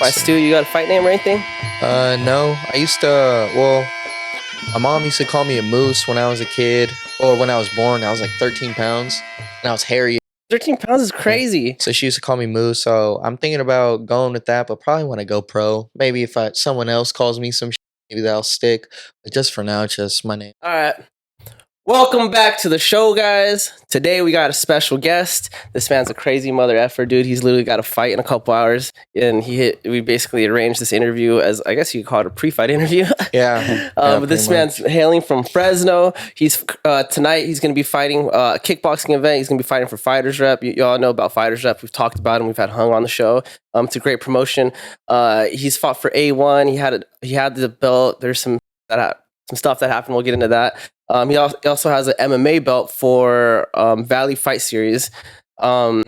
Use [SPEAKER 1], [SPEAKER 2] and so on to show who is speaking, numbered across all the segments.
[SPEAKER 1] By Stu, you got a fight name or anything?
[SPEAKER 2] No. I used to, well, my mom used to call me a moose when I was a kid, or when I was born. I was like 13 pounds, and I was hairy.
[SPEAKER 1] 13 pounds is crazy.
[SPEAKER 2] So she used to call me moose. So I'm thinking about going with that, but probably when I go pro. Maybe if someone else calls me some shit, maybe that'll stick. But just for now, it's just my name.
[SPEAKER 1] All right. Welcome back to the show, guys. Today we got a special guest. This man's a crazy mother effer, dude. He's literally got a fight in a couple hours, and we basically arranged this interview as, I guess you could call it a pre-fight interview.
[SPEAKER 2] Yeah.
[SPEAKER 1] But this man's hailing from Fresno. He's tonight he's going to be fighting a kickboxing event. He's going to be fighting for Fighters Rep. You all know about Fighters Rep. We've talked about him. We've had Hung on the show. It's a great promotion. He's fought for A1. He had the belt. There's some stuff that happened. We'll get into that. He also has an MMA belt for Valley Fight Series. And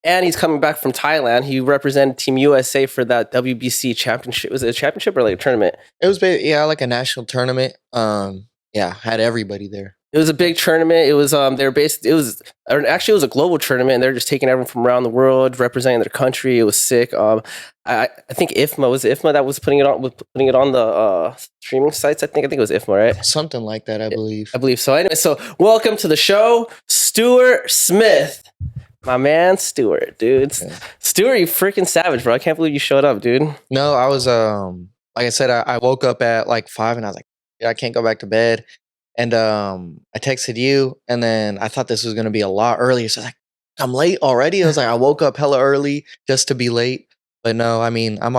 [SPEAKER 1] he's coming back from Thailand. He represented Team USA for that WBC championship. Was it a championship or like a tournament?
[SPEAKER 2] It was, like a national tournament. Had everybody there.
[SPEAKER 1] It was a big tournament. It was it was a global tournament, and they're just taking everyone from around the world, representing their country. It was sick. I think IFMA that was putting it on the streaming sites. I think it was IFMA, right?
[SPEAKER 2] Something like that, I believe.
[SPEAKER 1] I believe so. Anyway, so welcome to the show, Stuart Smith. My man, Stuart, dude. Yeah. Stuart, you freaking savage, bro. I can't believe you showed up, dude.
[SPEAKER 2] No, I was like I said, I woke up at like 5 and I was like, I can't go back to bed. And I texted you, and then I thought this was gonna be a lot earlier. So I was like, I'm late already. I was like, I woke up hella early just to be late. But no, I mean, I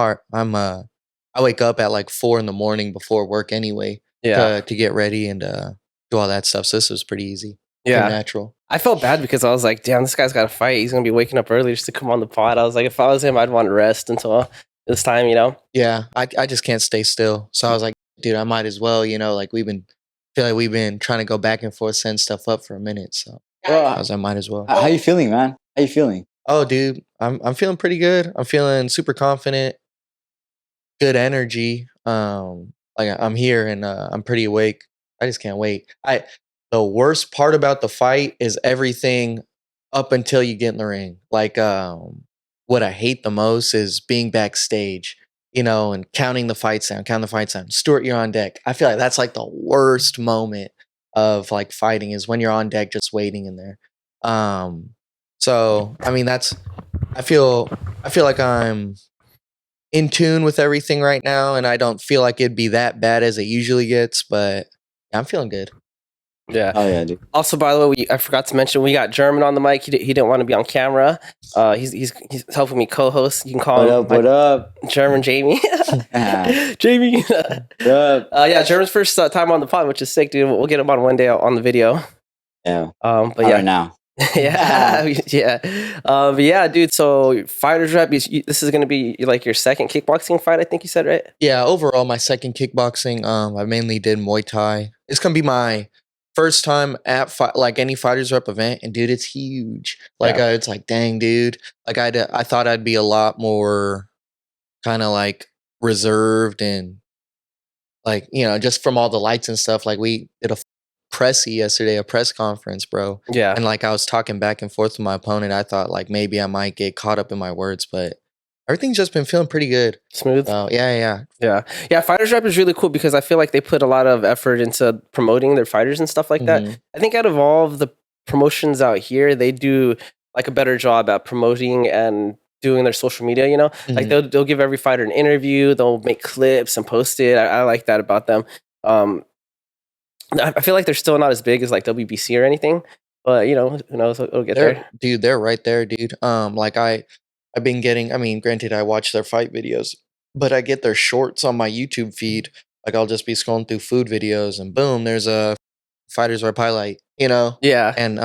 [SPEAKER 2] wake up at like 4 a.m. before work anyway. Yeah. To get ready and do all that stuff. So this was pretty easy.
[SPEAKER 1] Yeah.
[SPEAKER 2] Pretty natural.
[SPEAKER 1] I felt bad because I was like, damn, this guy's got to fight. He's gonna be waking up early just to come on the pod. I was like, if I was him, I'd want to rest until this time, you know?
[SPEAKER 2] Yeah, I just can't stay still. So I was like, dude, I might as well, like we've been trying to go back and forth, send stuff up for a minute. So I might as well.
[SPEAKER 3] How you feeling, man? How you feeling?
[SPEAKER 2] Oh, dude, I'm feeling pretty good. I'm feeling super confident, good energy. Like I'm here and I'm pretty awake. I just can't wait. The worst part about the fight is everything up until you get in the ring. Like what I hate the most is being backstage, and counting the fights down. Stuart, you're on deck. I feel like that's like the worst moment of like fighting is when you're on deck just waiting in there. So I mean I feel like I'm in tune with everything right now, and I don't feel like it'd be that bad as it usually gets, but I'm feeling good.
[SPEAKER 1] Yeah.
[SPEAKER 3] Oh yeah, dude.
[SPEAKER 1] Also, by the way, I forgot to mention we got German on the mic. He didn't want to be on camera. He's helping me co-host. You can call him.
[SPEAKER 3] What up?
[SPEAKER 1] German Jamie. Jamie.
[SPEAKER 3] What up?
[SPEAKER 1] Yeah, German's first time on the pod, which is sick, dude. We'll get him on one day on the video.
[SPEAKER 3] Yeah.
[SPEAKER 1] But yeah.
[SPEAKER 3] Right now.
[SPEAKER 1] Yeah. Yeah. But yeah, dude. So Fighters Rep. This is going to be like your second kickboxing fight, I think you said, right?
[SPEAKER 2] Yeah. Overall, my second kickboxing. I mainly did Muay Thai. It's gonna be my first time at like any Fighters Rep event, and dude, it's huge. Like it's like, dang, dude. Like I thought I'd be a lot more kind of like reserved and like just from all the lights and stuff. Like we did a press conference, bro.
[SPEAKER 1] Yeah.
[SPEAKER 2] And like I was talking back and forth with my opponent. I thought like maybe I might get caught up in my words, but everything's just been feeling pretty good.
[SPEAKER 1] Smooth.
[SPEAKER 2] Yeah.
[SPEAKER 1] Fighters Rep is really cool because I feel like they put a lot of effort into promoting their fighters and stuff like that. I think out of all of the promotions out here, they do like a better job at promoting and doing their social media, like they'll give every fighter an interview, they'll make clips and post it. I like that about them. I feel like they're still not as big as like WBC or anything, but who knows, it'll get there.
[SPEAKER 2] Dude, they're right there, dude. Like I've been getting, granted, I watch their fight videos, but I get their shorts on my YouTube feed. Like I'll just be scrolling through food videos and boom, there's a Fighters Rep highlight,
[SPEAKER 1] Yeah.
[SPEAKER 2] And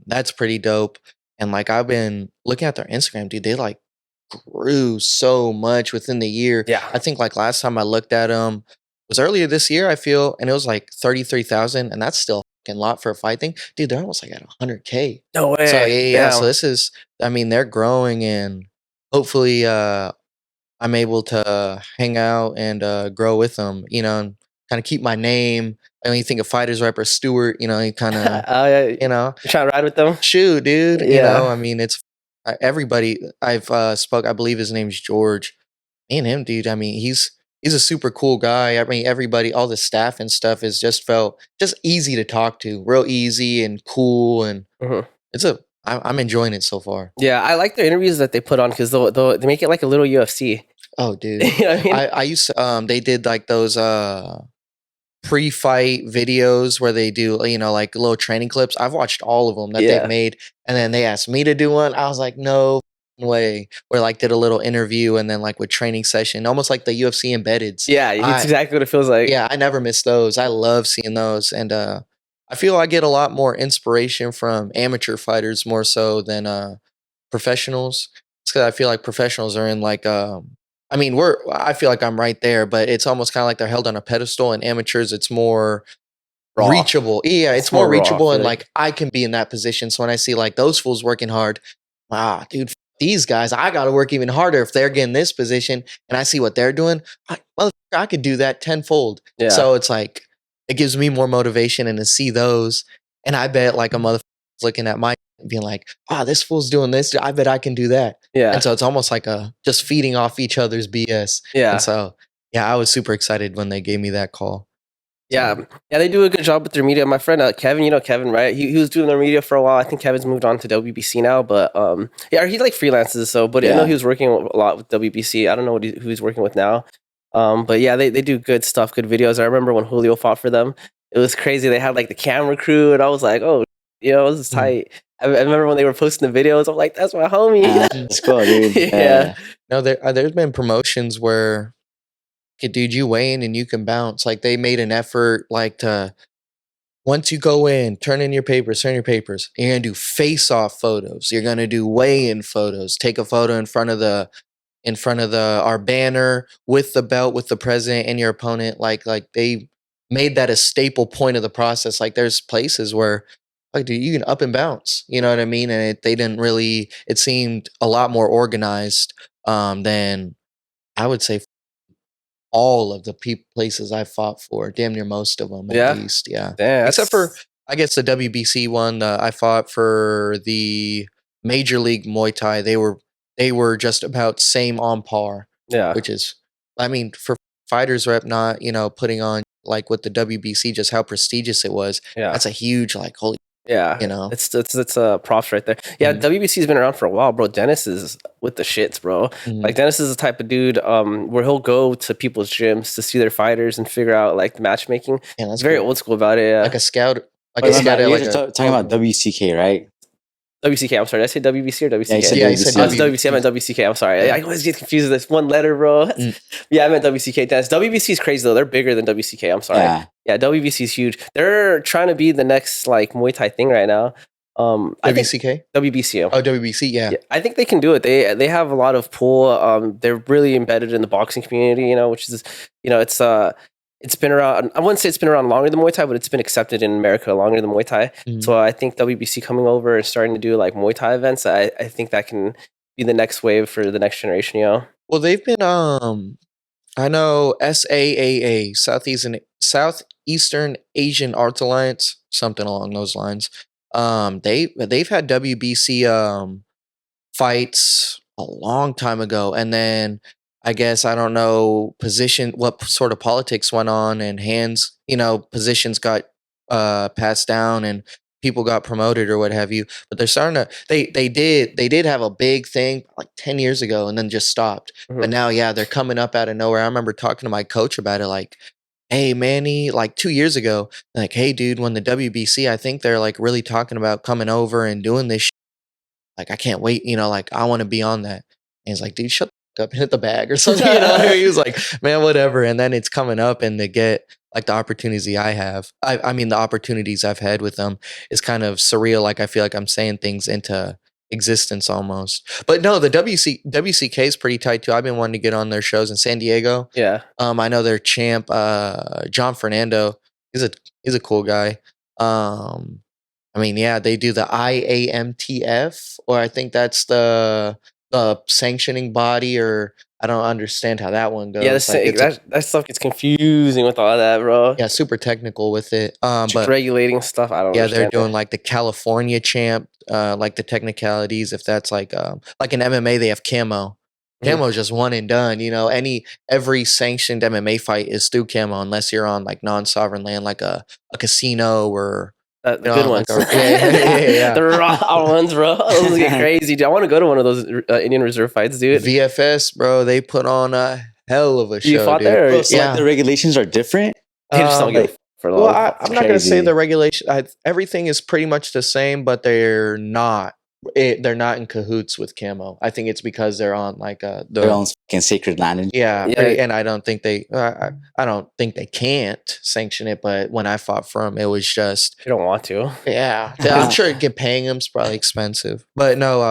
[SPEAKER 2] that's pretty dope. And like I've been looking at their Instagram, dude, they like grew so much within the year.
[SPEAKER 1] Yeah.
[SPEAKER 2] I think like last time I looked at them was earlier this year, I feel, and it was like 33,000, and that's still a lot for a fight thing. Dude, they're almost like at 100K.
[SPEAKER 1] No way.
[SPEAKER 2] So yeah. So this is, they're growing, and hopefully I'm able to hang out and grow with them, and kind of keep my name. And when you think of Fighters Rep or Stuart, you kind of,
[SPEAKER 1] You're trying to ride with them?
[SPEAKER 2] Shoot, dude.
[SPEAKER 1] Yeah.
[SPEAKER 2] It's everybody I've spoke, I believe his name's George. me and him, dude. I mean, he's a super cool guy. I mean, everybody, all the staff and stuff has just felt just easy to talk to, real easy and cool, and
[SPEAKER 1] Mhm.
[SPEAKER 2] I'm enjoying it so far.
[SPEAKER 1] Yeah, I like the interviews that they put on because they make it like a little UFC.
[SPEAKER 2] Oh, dude.
[SPEAKER 1] You know what I mean?
[SPEAKER 2] I used to, they did like those pre-fight videos where they do, you know, like little training clips. I've watched all of them that
[SPEAKER 1] Yeah.
[SPEAKER 2] they've made, and then they asked me to do one. I was like, no way. Where like did a little interview and then like with training session, almost like the UFC embeddeds.
[SPEAKER 1] Yeah, it's
[SPEAKER 2] I
[SPEAKER 1] exactly what it feels like.
[SPEAKER 2] Yeah, I never miss those. I love seeing those, and I feel I get a lot more inspiration from amateur fighters more so than professionals. It's because I feel like professionals are in like I mean, I feel like I'm right there, but it's almost kind of like they're held on a pedestal, and amateurs it's more
[SPEAKER 1] Raw.
[SPEAKER 2] reachable. Yeah, it's
[SPEAKER 1] It's
[SPEAKER 2] more
[SPEAKER 1] more raw, I
[SPEAKER 2] reachable, and
[SPEAKER 1] feel like.
[SPEAKER 2] like I can be in that position. So when I see like those fools working hard, wow, dude, these guys, I got to work even harder if they're getting this position, and I see what they're doing. I could do that tenfold.
[SPEAKER 1] Yeah.
[SPEAKER 2] So it's like it gives me more motivation, and to see those, and I bet like a motherfucker looking at my being like, this fool's doing this. I bet I can do that.
[SPEAKER 1] Yeah.
[SPEAKER 2] And so it's almost like just feeding off each other's BS.
[SPEAKER 1] Yeah.
[SPEAKER 2] And so yeah, I was super excited when they gave me that call.
[SPEAKER 1] Yeah,
[SPEAKER 2] So,
[SPEAKER 1] yeah, they do a good job with their media. My friend Kevin, you know Kevin, right? He was doing their media for a while. I think Kevin's moved on to WBC now, but yeah, he like freelances. So, but I know
[SPEAKER 3] Yeah.
[SPEAKER 1] he was working a lot with WBC. I don't know who he's working with now. But yeah, they do good stuff, good videos. I remember when Julio fought for them, it was crazy. They had like the camera crew, and I was like, oh, you know, this is tight. I remember when they were posting the videos. I'm like, that's my homie.
[SPEAKER 3] That's cool, dude.
[SPEAKER 1] Yeah.
[SPEAKER 2] no, there's been promotions where, okay, dude, you weigh in and you can bounce. Like they made an effort, like to once you go in, turn in your papers. You're gonna do face-off photos. You're gonna do weigh-in photos. Take a photo in front of our banner with the belt, with the president and your opponent. Like they made that a staple point of the process. Like there's places where, like, dude, you can up and bounce. You know what I mean? And they didn't really. It seemed a lot more organized than I would say all of the places I fought for. Damn near most of them,
[SPEAKER 1] Yeah.
[SPEAKER 2] at least. Yeah.
[SPEAKER 1] Damn,
[SPEAKER 2] Except for I guess the WBC one. I fought for the Major League Muay Thai. They were just about same on par.
[SPEAKER 1] yeah.
[SPEAKER 2] Which is, I mean, for fighters rep not, you know, putting on like with the WBC, just how prestigious it was.
[SPEAKER 1] Yeah.
[SPEAKER 2] That's a huge like holy.
[SPEAKER 1] Yeah,
[SPEAKER 2] You know?
[SPEAKER 1] it's props right there. Yeah,
[SPEAKER 2] Mhm.
[SPEAKER 1] WBC's been around for a while, bro. Dennis is with the shits, bro.
[SPEAKER 2] Mhm.
[SPEAKER 1] Like Dennis is the type of dude where he'll go to people's gyms to see their fighters and figure out like the matchmaking.
[SPEAKER 2] Yeah, that's
[SPEAKER 1] It's very
[SPEAKER 2] cool.
[SPEAKER 1] old school about it. Yeah,
[SPEAKER 2] Like a scout. Like
[SPEAKER 3] Wait,
[SPEAKER 2] a scout.
[SPEAKER 3] you
[SPEAKER 2] Like
[SPEAKER 3] guys are talking about WCK, right?
[SPEAKER 1] WCK. I'm sorry. Did I say WBC or WCK?
[SPEAKER 3] Yeah, you said
[SPEAKER 2] Yeah, you said
[SPEAKER 1] Oh, it's
[SPEAKER 2] WBC.
[SPEAKER 1] WBC. I meant WCK. I'm sorry.
[SPEAKER 2] Yeah.
[SPEAKER 1] I always get confused with this one letter, bro. Yeah, I meant WCK. Dennis. WBC is crazy though. They're bigger than WCK. I'm sorry. Yeah, WBC is huge. They're trying to be the next like Muay Thai thing right now. I think
[SPEAKER 2] WCK?
[SPEAKER 1] WBC.
[SPEAKER 2] Oh, WBC, yeah.
[SPEAKER 1] Yeah, I think they can do it. They have a lot of pull. They're really embedded in the boxing community, you know, which is, you know, it's been around. I wouldn't say it's been around longer than Muay Thai, but it's been accepted in America longer than Muay Thai.
[SPEAKER 2] Mhm.
[SPEAKER 1] So I think WBC coming over and starting to do like Muay Thai events, I think that can be the next wave for the next generation. You know?
[SPEAKER 2] Well, they've been I know SAAA, Southeastern Asian Arts Alliance, something along those lines. They've had WBC fights a long time ago, and then I guess I don't know what sort of politics went on, and positions got passed down, and people got promoted or what have you. But they're starting to they did have a big thing like 10 years ago and then just stopped. But now, yeah, they're coming up out of nowhere. I remember talking to my coach about it, like, hey, Manny, like 2 years ago, like, hey, dude, when the WBC, I think they're like really talking about coming over and doing this. Like, I can't wait, like, I want to be on that. And he's like, dude, shut the fuck up and hit the bag or something. He was like, man, whatever. And then it's coming up, and they get like the opportunities I have. I mean, the opportunities I've had with them is kind of surreal. Like, I feel like I'm saying things into existence almost. But no, the WCK is pretty tight too. I've been wanting to get on their shows in San Diego.
[SPEAKER 1] Yeah.
[SPEAKER 2] I know their champ, John Fernando. He's a cool guy. I mean, yeah, they do the IAMTF, or I think that's the sanctioning body, or I don't understand how that one goes.
[SPEAKER 1] Yeah,
[SPEAKER 2] Like,
[SPEAKER 1] that stuff gets confusing with all that, bro.
[SPEAKER 2] yeah, super technical with it.
[SPEAKER 1] Just
[SPEAKER 2] But
[SPEAKER 1] regulating stuff, I don't.
[SPEAKER 2] yeah, they're
[SPEAKER 1] understand
[SPEAKER 2] doing
[SPEAKER 1] it.
[SPEAKER 2] like the California champ, like the technicalities. If that's like in MMA, they have camo. Camo is just one and done. You know, every sanctioned MMA fight is through camo unless you're on like non-sovereign land, like a casino or
[SPEAKER 1] The good ones.
[SPEAKER 2] like yeah.
[SPEAKER 1] The raw ones, bro. Those get crazy, dude. I want to go to one of those Indian Reserve fights, dude.
[SPEAKER 2] VFS, bro. They put on a hell of a show.
[SPEAKER 1] You fought
[SPEAKER 2] dude.
[SPEAKER 1] there?
[SPEAKER 3] Bro, so like the regulations are different.
[SPEAKER 1] They just don't give a for
[SPEAKER 2] Well,
[SPEAKER 1] long.
[SPEAKER 2] I'm not going to say the regulation. Everything is pretty much the same, but they're not. They're not in cahoots with camo. I think it's because they're on like
[SPEAKER 3] their own fucking sacred land.
[SPEAKER 2] Yeah. And I don't think they. I don't think they can't sanction it. But when I fought for them, it was just.
[SPEAKER 1] You don't want to.
[SPEAKER 2] Yeah, I'm sure paying them is probably expensive. But no,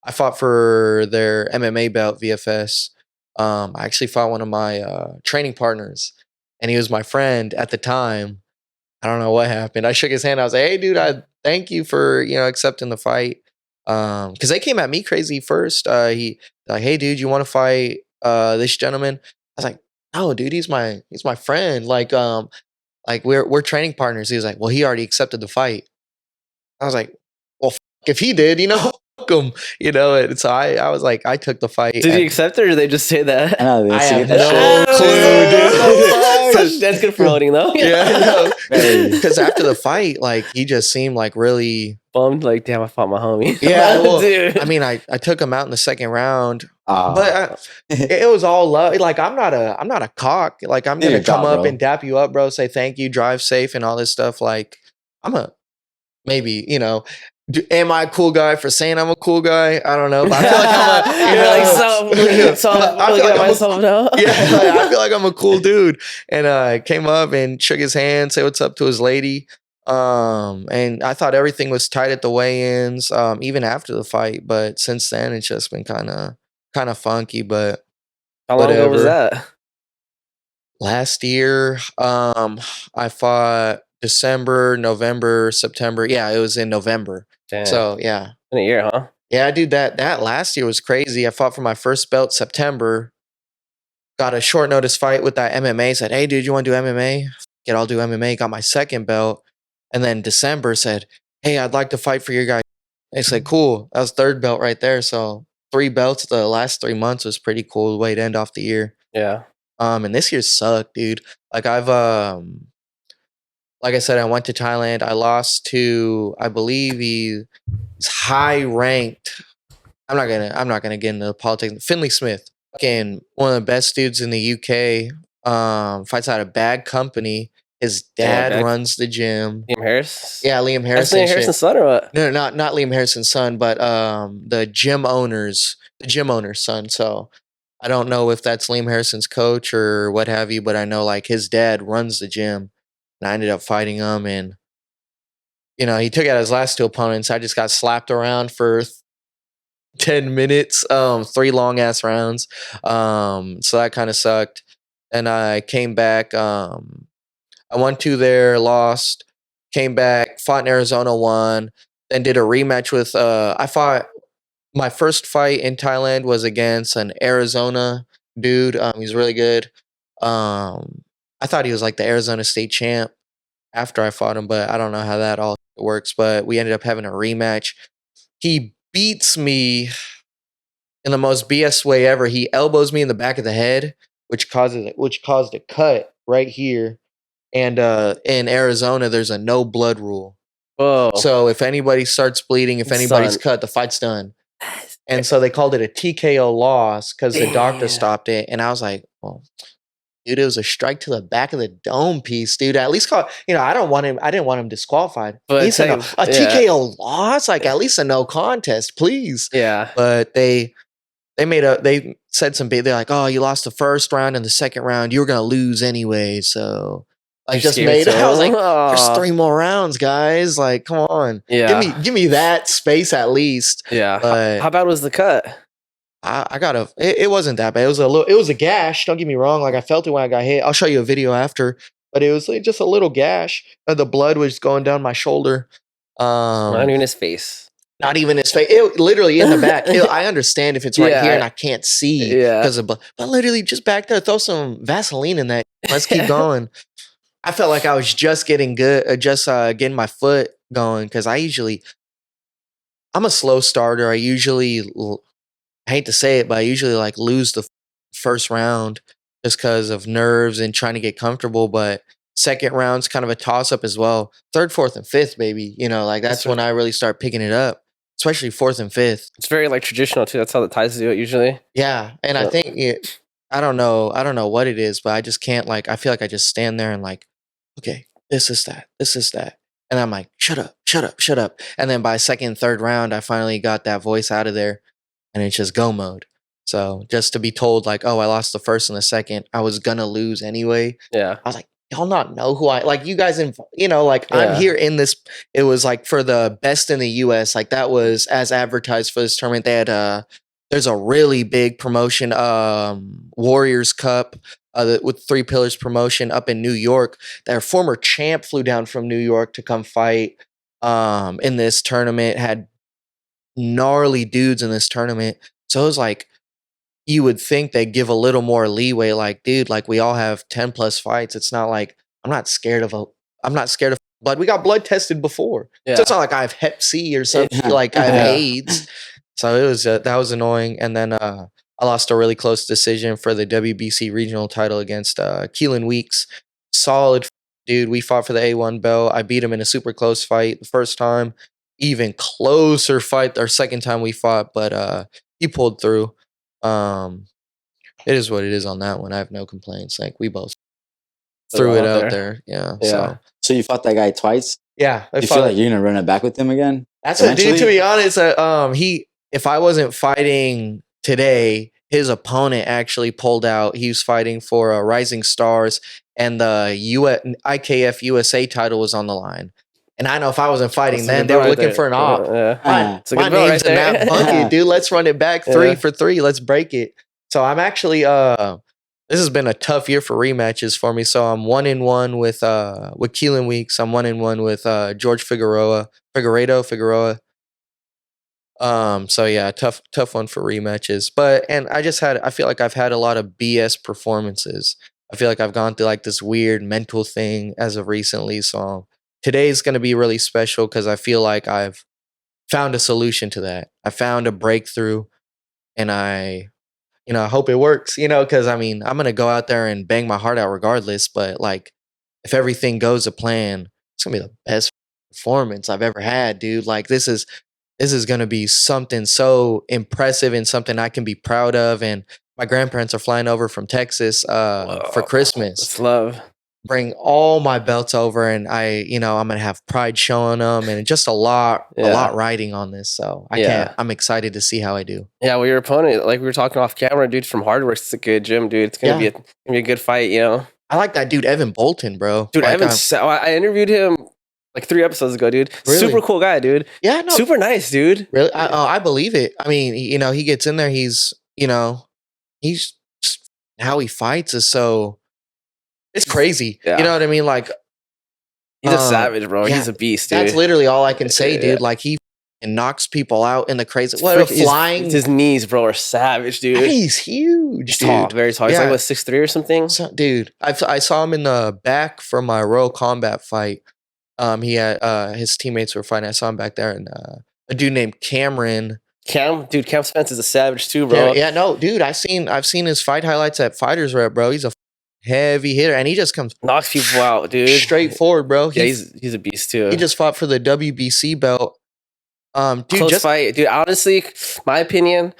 [SPEAKER 2] I fought for their MMA belt, VFS. I actually fought one of my training partners, and he was my friend at the time. I don't know what happened. I shook his hand. I was like, "Hey, dude, I thank you for accepting the fight." Because they came at me crazy first. He like, "Hey, dude, you want to fight this gentleman?" I was like, "No, dude, he's my friend. Like we're training partners." He was like, "Well, he already accepted the fight." I was like, "Well, if he did, fuck him." And so I was like, I took the fight.
[SPEAKER 1] Did he accept it, or did they just say that?
[SPEAKER 3] I know,
[SPEAKER 2] I have
[SPEAKER 3] that
[SPEAKER 2] no clue, dude.
[SPEAKER 1] So that's good promoting, though.
[SPEAKER 2] Yeah, because after the fight, like he just seemed like really
[SPEAKER 1] bummed. Like, damn, I fought my homie.
[SPEAKER 2] Yeah, well,
[SPEAKER 1] dude.
[SPEAKER 2] I mean, I took him out in the second round,
[SPEAKER 3] shit.
[SPEAKER 2] but it was all love. Like I'm not a cock. Like I'm
[SPEAKER 3] Do
[SPEAKER 2] gonna
[SPEAKER 3] your
[SPEAKER 2] come
[SPEAKER 3] job,
[SPEAKER 2] up
[SPEAKER 3] bro.
[SPEAKER 2] and dap you up, bro. Say thank you, drive safe, and all this stuff. Like I'm a maybe am I a cool guy for saying I'm a cool guy? I don't know, but I feel like I'm
[SPEAKER 1] I'm looking at myself now.
[SPEAKER 2] Yeah, I feel like I'm a cool dude. And I came up and shook his hand, say what's up to his lady. And I thought everything was tight at the weigh-ins, even after the fight. But since then, it's just been kind of funky. But
[SPEAKER 1] How long ago was that?
[SPEAKER 2] last year, I fought December, November, September. Yeah, it was in November.
[SPEAKER 1] Damn.
[SPEAKER 2] So yeah.
[SPEAKER 1] In a year, huh?
[SPEAKER 2] Yeah, dude, that last year was crazy. I fought for my first belt September. Got a short notice fight with that MMA. Said, "Hey, dude, you want to do MMA?" Yeah, I'll do MMA. Got my second belt, and then December said, "Hey, I'd like to fight for your guy." I said, "Cool." That was third belt right there. So 3 belts the last 3 months was pretty cool way to end off the year.
[SPEAKER 1] Yeah.
[SPEAKER 2] And this year sucked, dude. Like I've like I said, I went to Thailand. I lost to, I believe he's high ranked. I'm not gonna get into the politics. Finley Smith, fucking one of the best dudes in the UK. Fights out of Bad Company. His dad runs the gym.
[SPEAKER 1] Liam Harris?
[SPEAKER 2] Yeah, Liam Harrison.
[SPEAKER 1] That's Liam Harrison's son or what?
[SPEAKER 2] No, not Liam Harrison's son, but the gym owner's son. So I don't know if that's Liam Harrison's coach or what have you, but I know like his dad runs the gym. And I ended up fighting him, and he took out his last 2 opponents. I just got slapped around for 10 minutes, 3 long ass rounds. So that kind of sucked. And I came back. I went to there, lost, came back, fought in Arizona, won, then did a rematch with. I fought my first fight in Thailand was against an Arizona dude. He's really good. I thought he was like the Arizona State champ after I fought him, but I don't know how that all works. But we ended up having a rematch. He beats me in the most BS way ever. He elbows me in the back of the head, which caused a cut right here. And in Arizona, there's a no blood rule.
[SPEAKER 1] Whoa.
[SPEAKER 2] So if anybody starts bleeding, if anybody's cut, the fight's done. And so they called it a TKO loss because the doctor stopped it. And I was like, well, dude, it was a strike to the back of the dome piece, dude. At least I didn't want him disqualified.
[SPEAKER 1] But
[SPEAKER 2] a TKO loss, like at least a no contest, please.
[SPEAKER 1] Yeah.
[SPEAKER 2] But they said some big. They're like, oh, you lost the first round and the second round, you were gonna lose anyway. So I just made it. I was like, there's 3 more rounds, guys. Like, come on.
[SPEAKER 1] Yeah.
[SPEAKER 2] Give me that space at least.
[SPEAKER 1] Yeah.
[SPEAKER 2] But
[SPEAKER 1] how bad was the cut?
[SPEAKER 2] I got it wasn't that bad. It was a gash. Don't get me wrong. Like I felt it when I got hit. I'll show you a video after, but it was like just a little gash. The blood was going down my shoulder.
[SPEAKER 1] Not even his face.
[SPEAKER 2] Not even his face. It literally in the back. I understand if it's right here and I can't see because of blood, but literally just back there. Throw some Vaseline in that. Let's keep going. I felt like I was just getting good, getting my foot going because I'm a slow starter. I usually I hate to say it, but I usually like lose the first round just because of nerves and trying to get comfortable. But second round's kind of a toss up as well. Third, fourth, and fifth, baby. You know, like that's when I really start picking it up, especially fourth and fifth.
[SPEAKER 1] It's very like traditional too. That's how the Thais do it usually.
[SPEAKER 2] Yeah, and I think I don't know what it is, but I just can't like. I feel like I just stand there and like, okay, this is that, and I'm like, shut up, shut up, shut up. And then by second, third round, I finally got that voice out of there, and it's just go mode. So just to be told like, oh, I lost the first and the second, I was gonna lose anyway.
[SPEAKER 1] Yeah.
[SPEAKER 2] I was like, y'all not know who I like. You guys, like I'm here in this. It was like for the best in the U.S. Like that was as advertised for this tournament. They had there's a really big promotion, Warriors Cup, with Three Pillars promotion up in New York. Their former champ flew down from New York to come fight in this tournament. Had gnarly dudes in this tournament. So it was like, you would think they'd give a little more leeway. Like, dude, like we all have 10 plus fights. It's not like I'm not scared of blood. We got blood tested before.
[SPEAKER 1] Yeah.
[SPEAKER 2] So it's not like I have Hep C or something, like I have AIDS. So it was that was annoying. And then I lost a really close decision for the WBC regional title against Keelan Weeks. Solid dude. We fought for the A1 belt. I beat him in a super close fight the first time. Even closer fight our second time we fought, but he pulled through. It is what it is on that one. I have no complaints. Like we both threw it out there. Yeah.
[SPEAKER 3] So you fought that guy twice?
[SPEAKER 2] Yeah.
[SPEAKER 3] You feel like you're gonna run it back with him again?
[SPEAKER 2] That's a dude, to be honest. If I wasn't fighting today, his opponent actually pulled out. He was fighting for Rising Stars, and the IKF USA title was on the line. And I know if I wasn't fighting then, they were looking for an op. My name's in that bucket, dude. Let's run it back 3 for 3. Let's break it. So I'm actually this has been a tough year for rematches for me. So I'm 1-1 with Keelan Weeks. I'm 1-1 with George Figueroa. So yeah, tough one for rematches. I feel like I've had a lot of BS performances. I feel like I've gone through like this weird mental thing as of recently. So today's going to be really special because I feel like I've found a solution to that. I found a breakthrough, and I hope it works, because I mean, I'm going to go out there and bang my heart out regardless. But like, if everything goes to plan, it's going to be the best performance I've ever had, dude. Like this is going to be something so impressive and something I can be proud of. And my grandparents are flying over from Texas for Christmas.
[SPEAKER 1] That's love.
[SPEAKER 2] Bring all my belts over, and I'm gonna have pride showing them, and just a lot riding on this. So I'm excited to see how I do.
[SPEAKER 1] Yeah, well, your opponent, like we were talking off camera, dude from Hardworks, it's a good gym, dude. It's gonna be a good fight,
[SPEAKER 2] I like that dude, Evan Bolton, bro.
[SPEAKER 1] Dude, like, I interviewed him like 3 episodes ago, dude. Really? Super cool guy, dude.
[SPEAKER 2] Yeah, no,
[SPEAKER 1] super nice, dude.
[SPEAKER 2] Really, I believe it. I mean, he gets in there. He's how he fights is so. It's crazy. Yeah. You know what I mean? Like,
[SPEAKER 1] he's a savage, bro. Yeah, he's a beast, dude.
[SPEAKER 2] That's literally all I can say, dude. Like, he knocks people out in the crazy. Flying.
[SPEAKER 1] His knees, bro, are savage, dude.
[SPEAKER 2] He's huge,
[SPEAKER 1] he's
[SPEAKER 2] dude.
[SPEAKER 1] Tall, very tall. He's like, what, 6'3" or something?
[SPEAKER 2] So, dude, I saw him in the back from my Royal Combat fight. He had his teammates were fighting. I saw him back there, and a dude named Cameron.
[SPEAKER 1] Cam Spence is a savage too, bro.
[SPEAKER 2] Yeah, no, dude. I've seen his fight highlights at Fighters Rep, bro. He's a heavy hitter, and he just
[SPEAKER 1] knocks people out, dude.
[SPEAKER 2] Straightforward, bro.
[SPEAKER 1] He's a beast too.
[SPEAKER 2] He just fought for the WBC belt. Dude,
[SPEAKER 1] close fight, dude. Honestly, my opinion,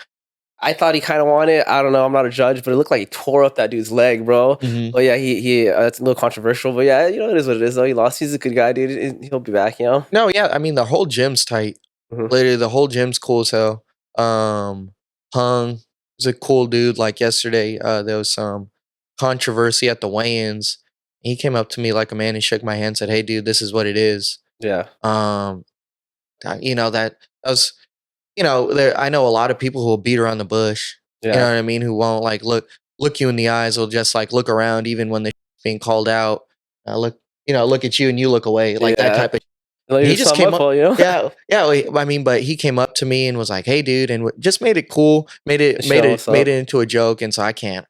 [SPEAKER 1] I thought he kind of won it. I don't know. I'm not a judge, but it looked like he tore up that dude's leg, bro. Mm-hmm. But yeah, he that's a little controversial. But yeah, it is what it is. Though he lost, he's a good guy, dude. He'll be back,
[SPEAKER 2] No, yeah. I mean, the whole gym's tight. Mm-hmm. Literally, the whole gym's cool as hell. Hung is a cool dude. Like yesterday, there was some controversy at the weigh-ins. He came up to me like a man and shook my hand, and said, "Hey, dude, this is what it is."
[SPEAKER 1] Yeah.
[SPEAKER 2] That was, I know a lot of people who will beat around the bush. Yeah. You know what I mean? Who won't like look you in the eyes. Will just like look around even when they're being called out. Look at you and you look away, like that type of.
[SPEAKER 1] Like he just came up,
[SPEAKER 2] yeah. I mean, but he came up to me and was like, "Hey, dude," and just made it cool, made it into a joke, and so I can't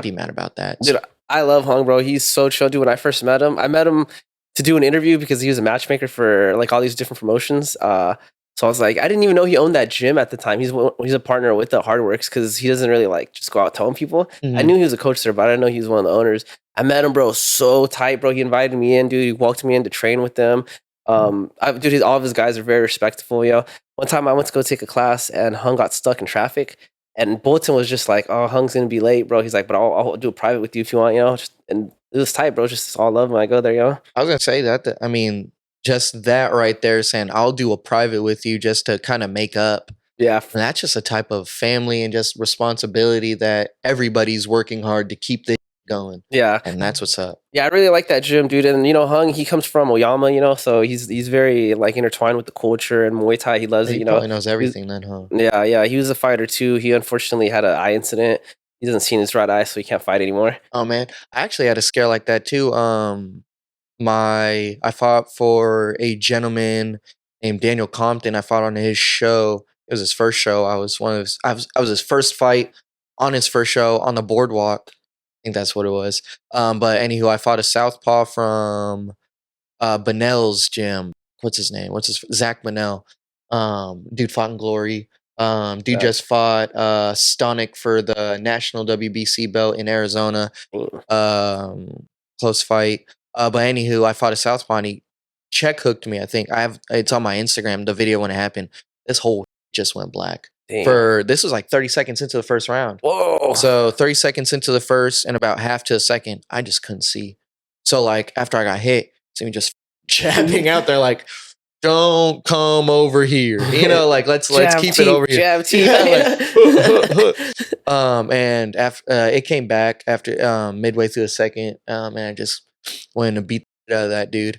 [SPEAKER 2] be mad about that.
[SPEAKER 1] Dude, I love Hung, bro. He's so chill, dude. When I first met him, I met him to do an interview because he was a matchmaker for like all these different promotions. So So I was like, I didn't even know he owned that gym at the time. He's a partner with the Hardworks because he doesn't really like just go out telling people. I
[SPEAKER 2] Mhm.
[SPEAKER 1] knew he was a coach there, but I didn't know he was one of the owners. I met him, bro. So tight, bro. He invited me in, dude. He walked me in to train with them. Dude, all of his guys are very respectful. One time I went to go take a class and Hung got stuck in traffic, and Bolton was just like, "Oh, Hung's gonna be late, bro." He's like, "But I'll do a private with you if you want, and it was tight, bro. Just all love when I go there.
[SPEAKER 2] I was gonna say that. I mean, just that right there, saying I'll do a private with you just to kind of make up.
[SPEAKER 1] Yeah,
[SPEAKER 2] And that's just a type of family and just responsibility that everybody's working hard to keep this going.
[SPEAKER 1] yeah.
[SPEAKER 2] And that's what's up.
[SPEAKER 1] Yeah, I really like that gym, dude. And Hung, he comes from Oyama, so he's very like intertwined with the culture and Muay Thai. He loves
[SPEAKER 2] He
[SPEAKER 1] it,
[SPEAKER 2] probably knows everything then, huh?
[SPEAKER 1] Yeah. He was a fighter too. He unfortunately had an eye incident. He doesn't see in his right eye, so he can't fight anymore.
[SPEAKER 2] Oh man, I actually had a scare like that too. I fought for a gentleman named Daniel Compton. I fought on his show. It was his first show. I was his first fight on his first show on the boardwalk. I think that's what it was. But anywho, I fought a southpaw from Bonnell's gym. What's his name? Zach Bonnell? Dude fought in Glory. Dude
[SPEAKER 1] Yeah.
[SPEAKER 2] just fought Stonic for the national WBC belt in Arizona. Close fight. But anywho, I fought a southpaw and he check hooked me. I think it's on my Instagram. The video when it happened. This whole just went black.
[SPEAKER 1] Damn.
[SPEAKER 2] This was like 30 seconds into the first round.
[SPEAKER 1] Whoa.
[SPEAKER 2] So 30 seconds into the first and about half to a second, I just couldn't see. So like after I got hit, see me just jabbing out there like, don't come over here. Like let's keep it over here.
[SPEAKER 1] Jab team.
[SPEAKER 2] And after it came back after midway through the second, and I just went and beat the shit out of that dude.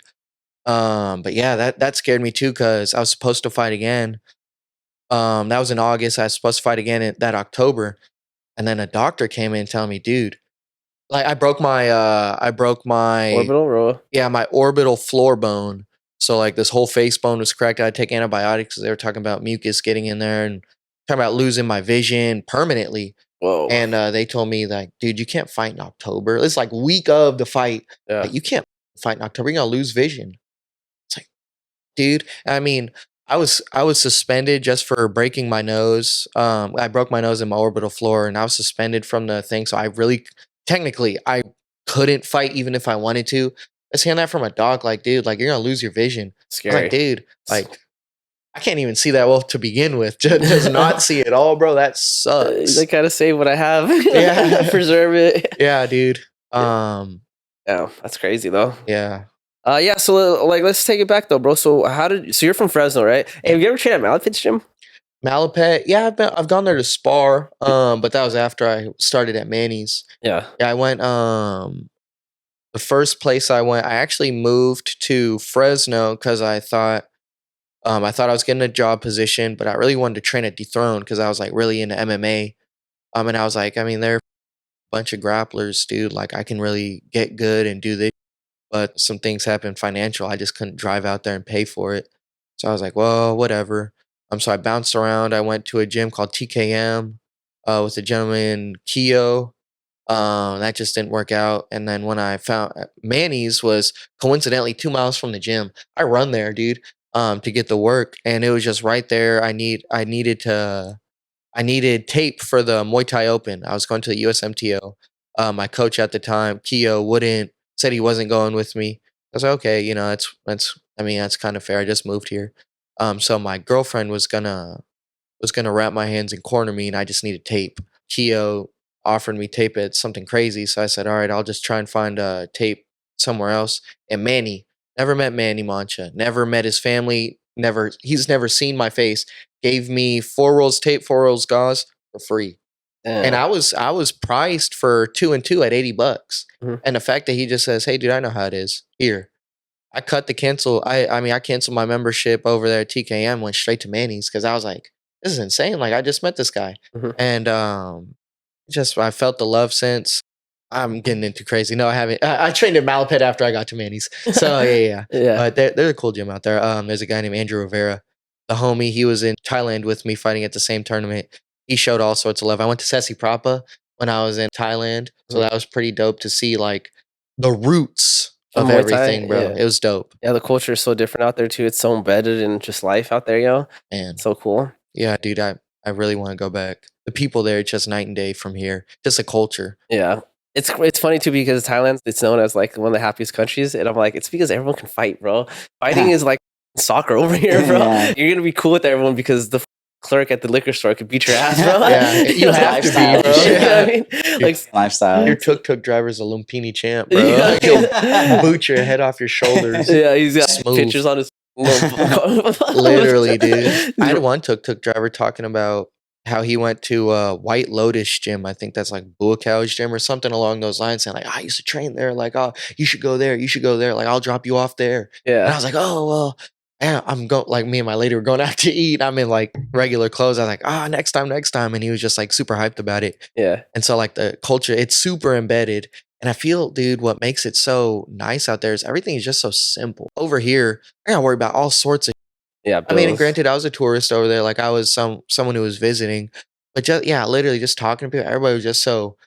[SPEAKER 2] But yeah, that scared me too because I was supposed to fight again. That was in August. I was supposed to fight again in that October, and then a doctor came in telling me, dude, like I broke my
[SPEAKER 1] Orbital roll.
[SPEAKER 2] Yeah, my orbital floor bone. So like this whole face bone was cracked. I had to take antibiotics because they were talking about mucus getting in there and talking about losing my vision permanently.
[SPEAKER 1] Whoa.
[SPEAKER 2] And they told me like, dude, you can't fight in October. It's like week of the fight.
[SPEAKER 1] Yeah.
[SPEAKER 2] Like, you can't fight in October. You're gonna lose vision. It's like, dude. I mean, I was suspended just for breaking my nose. I broke my nose in my orbital floor, and I was suspended from the thing. So I really, technically, I couldn't fight even if I wanted to. Let's hear that from a dog. Like, dude, like you're gonna lose your vision.
[SPEAKER 1] Scary.
[SPEAKER 2] Like, dude, like I can't even see that well to begin with. Just not see it all, bro. That sucks.
[SPEAKER 1] I gotta save what I have.
[SPEAKER 2] Yeah.
[SPEAKER 1] Preserve it.
[SPEAKER 2] Yeah, dude.
[SPEAKER 1] Yeah, that's crazy though.
[SPEAKER 2] Yeah.
[SPEAKER 1] Yeah. So like, let's take it back though, bro. So you're from Fresno, right? Hey, have you ever trained at Malapit's gym?
[SPEAKER 2] Malapet, yeah, I've gone there to spar. But that was after I started at Manny's.
[SPEAKER 1] Yeah.
[SPEAKER 2] Yeah, I went. The first place I went, I actually moved to Fresno because I thought I was getting a job position, but I really wanted to train at Dethroned because I was like really into MMA. And I was like, I mean, they're a bunch of grapplers, dude. Like I can really get good and do this. But some things happened financial. I just couldn't drive out there and pay for it. So I was like, well, whatever. So I bounced around. I went to a gym called TKM with a gentleman, Keo. That just didn't work out. And then when I found Manny's was coincidentally 2 miles from the gym. I run there, dude, to get the work. And it was just right there. I needed tape for the Muay Thai Open. I was going to the USMTO. My coach at the time, Keo, said he wasn't going with me. I was like, okay, that's kind of fair. I just moved here. So my girlfriend was gonna wrap my hands and corner me, and I just needed tape. Keo offered me tape at something crazy, so I said, all right, I'll just try and find tape somewhere else. And Manny, never met Manny Mancha, never met his family, he's never seen my face. Gave me 4 rolls tape, 4 rolls gauze for free.
[SPEAKER 1] Damn.
[SPEAKER 2] And I was priced for 2 and 2 at $80.
[SPEAKER 1] Mm-hmm.
[SPEAKER 2] And the fact that he just says, hey, dude, I know how it is. Here. I canceled my membership over there at TKM, went straight to Manny's because I was like, this is insane. Like, I just met this guy.
[SPEAKER 1] Mm-hmm.
[SPEAKER 2] And I felt the love since. I'm getting into crazy. No, I haven't. I trained at Malapit after I got to Manny's. So, yeah. But they're a cool gym out there. There's a guy named Andrew Rivera, the homie. He was in Thailand with me fighting at the same tournament. He showed all sorts of love. I went to Sesi Prapa when I was in Thailand. So that was pretty dope to see, like, the roots of
[SPEAKER 1] Muay Thai,
[SPEAKER 2] everything, bro.
[SPEAKER 1] yeah.
[SPEAKER 2] It was dope.
[SPEAKER 1] Yeah, the culture is so different out there too. It's so embedded in just life out there, yo.
[SPEAKER 2] And
[SPEAKER 1] So cool.
[SPEAKER 2] yeah, dude, I really want to go back. The people there, just night and day from here. Just the culture.
[SPEAKER 1] Yeah. It's funny too because Thailand, it's known as like one of the happiest countries, and I'm like, it's because everyone can fight, bro. Fighting is like soccer over here, bro.
[SPEAKER 3] Yeah.
[SPEAKER 1] You're gonna be cool with everyone because the clerk at the liquor store could beat your ass, bro.
[SPEAKER 2] Yeah, you have to be, bro.
[SPEAKER 1] You know what I mean? Like,
[SPEAKER 3] Lifestyle.
[SPEAKER 2] Your tuk-tuk driver's a Lumpini champ, bro.
[SPEAKER 1] Yeah.
[SPEAKER 2] He'll boot your head off your shoulders.
[SPEAKER 1] yeah, he's got
[SPEAKER 2] Smooth.
[SPEAKER 1] pictures on his
[SPEAKER 2] Literally, dude. I had one tuk-tuk driver talking about how he went to White Lotus gym. I think that's like Buakau's gym or something along those lines. Saying like, I used to train there. Like, oh, you should go there. You should go there. Like, I'll drop you off there. And I
[SPEAKER 1] Yeah.
[SPEAKER 2] was like, oh well, yeah, I'm going. Like me and my lady were going out to eat. I'm in like regular clothes. I was like, next time. And he was just like super hyped about it.
[SPEAKER 1] Yeah.
[SPEAKER 2] And so like the culture, it's super embedded. And I feel, dude, what makes it so nice out there is everything is just so simple. Over here, I gotta worry about all sorts of.
[SPEAKER 1] Yeah.
[SPEAKER 2] I mean, and
[SPEAKER 1] bills.
[SPEAKER 2] granted, I was a tourist over there. Like I was someone who was visiting, but just yeah, literally just talking to people. Everybody was just so.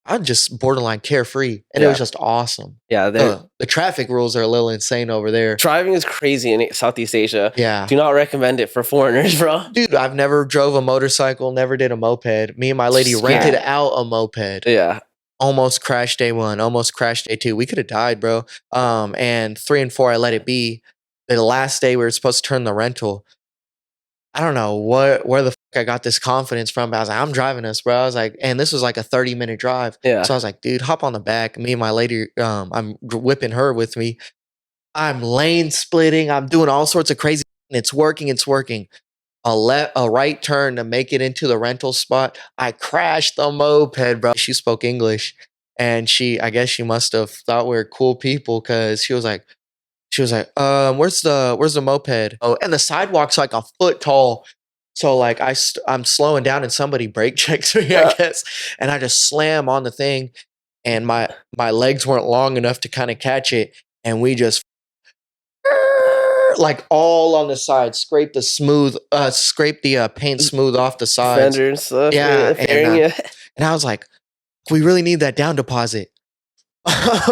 [SPEAKER 2] I'm just borderline carefree, and it was
[SPEAKER 1] Yeah.
[SPEAKER 2] just awesome.
[SPEAKER 1] Yeah.
[SPEAKER 2] The traffic rules are a little insane over there.
[SPEAKER 1] Driving is crazy in Southeast Asia.
[SPEAKER 2] Yeah,
[SPEAKER 1] Do not recommend it for foreigners, bro.
[SPEAKER 2] dude, I've never drove a motorcycle, never did a moped. Me and my lady
[SPEAKER 3] Yeah.
[SPEAKER 2] rented out a moped.
[SPEAKER 1] Yeah.
[SPEAKER 2] Almost crashed day 1, almost crashed day 2. We could have died, bro. And 3 and 4, I let it be. The last day we were supposed to turn the rental. I don't know where the fuck I got this confidence from. But I was like, I'm driving us, bro. I was like, and this was like a 30-minute drive.
[SPEAKER 1] Yeah.
[SPEAKER 2] So I was like, dude, hop on the back. Me and my lady, I'm whipping her with me. I'm lane splitting. I'm doing all sorts of crazy. And it's working. It's working. A right turn to make it into the rental spot. I crashed the moped, bro. She spoke English, and I guess she must have thought we were cool people because she was like, where's the moped? Oh, and the sidewalk's like a foot tall. So like I'm slowing down and somebody brake checks me, I guess, and I just slam on the thing, and my legs weren't long enough to kind of catch it, and we just like all on the side, scrape the paint smooth off the sides.
[SPEAKER 1] Fender and stuff.
[SPEAKER 2] Yeah,
[SPEAKER 1] Fairing,
[SPEAKER 2] And I was like, we really need that down deposit.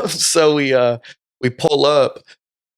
[SPEAKER 2] So we pull up,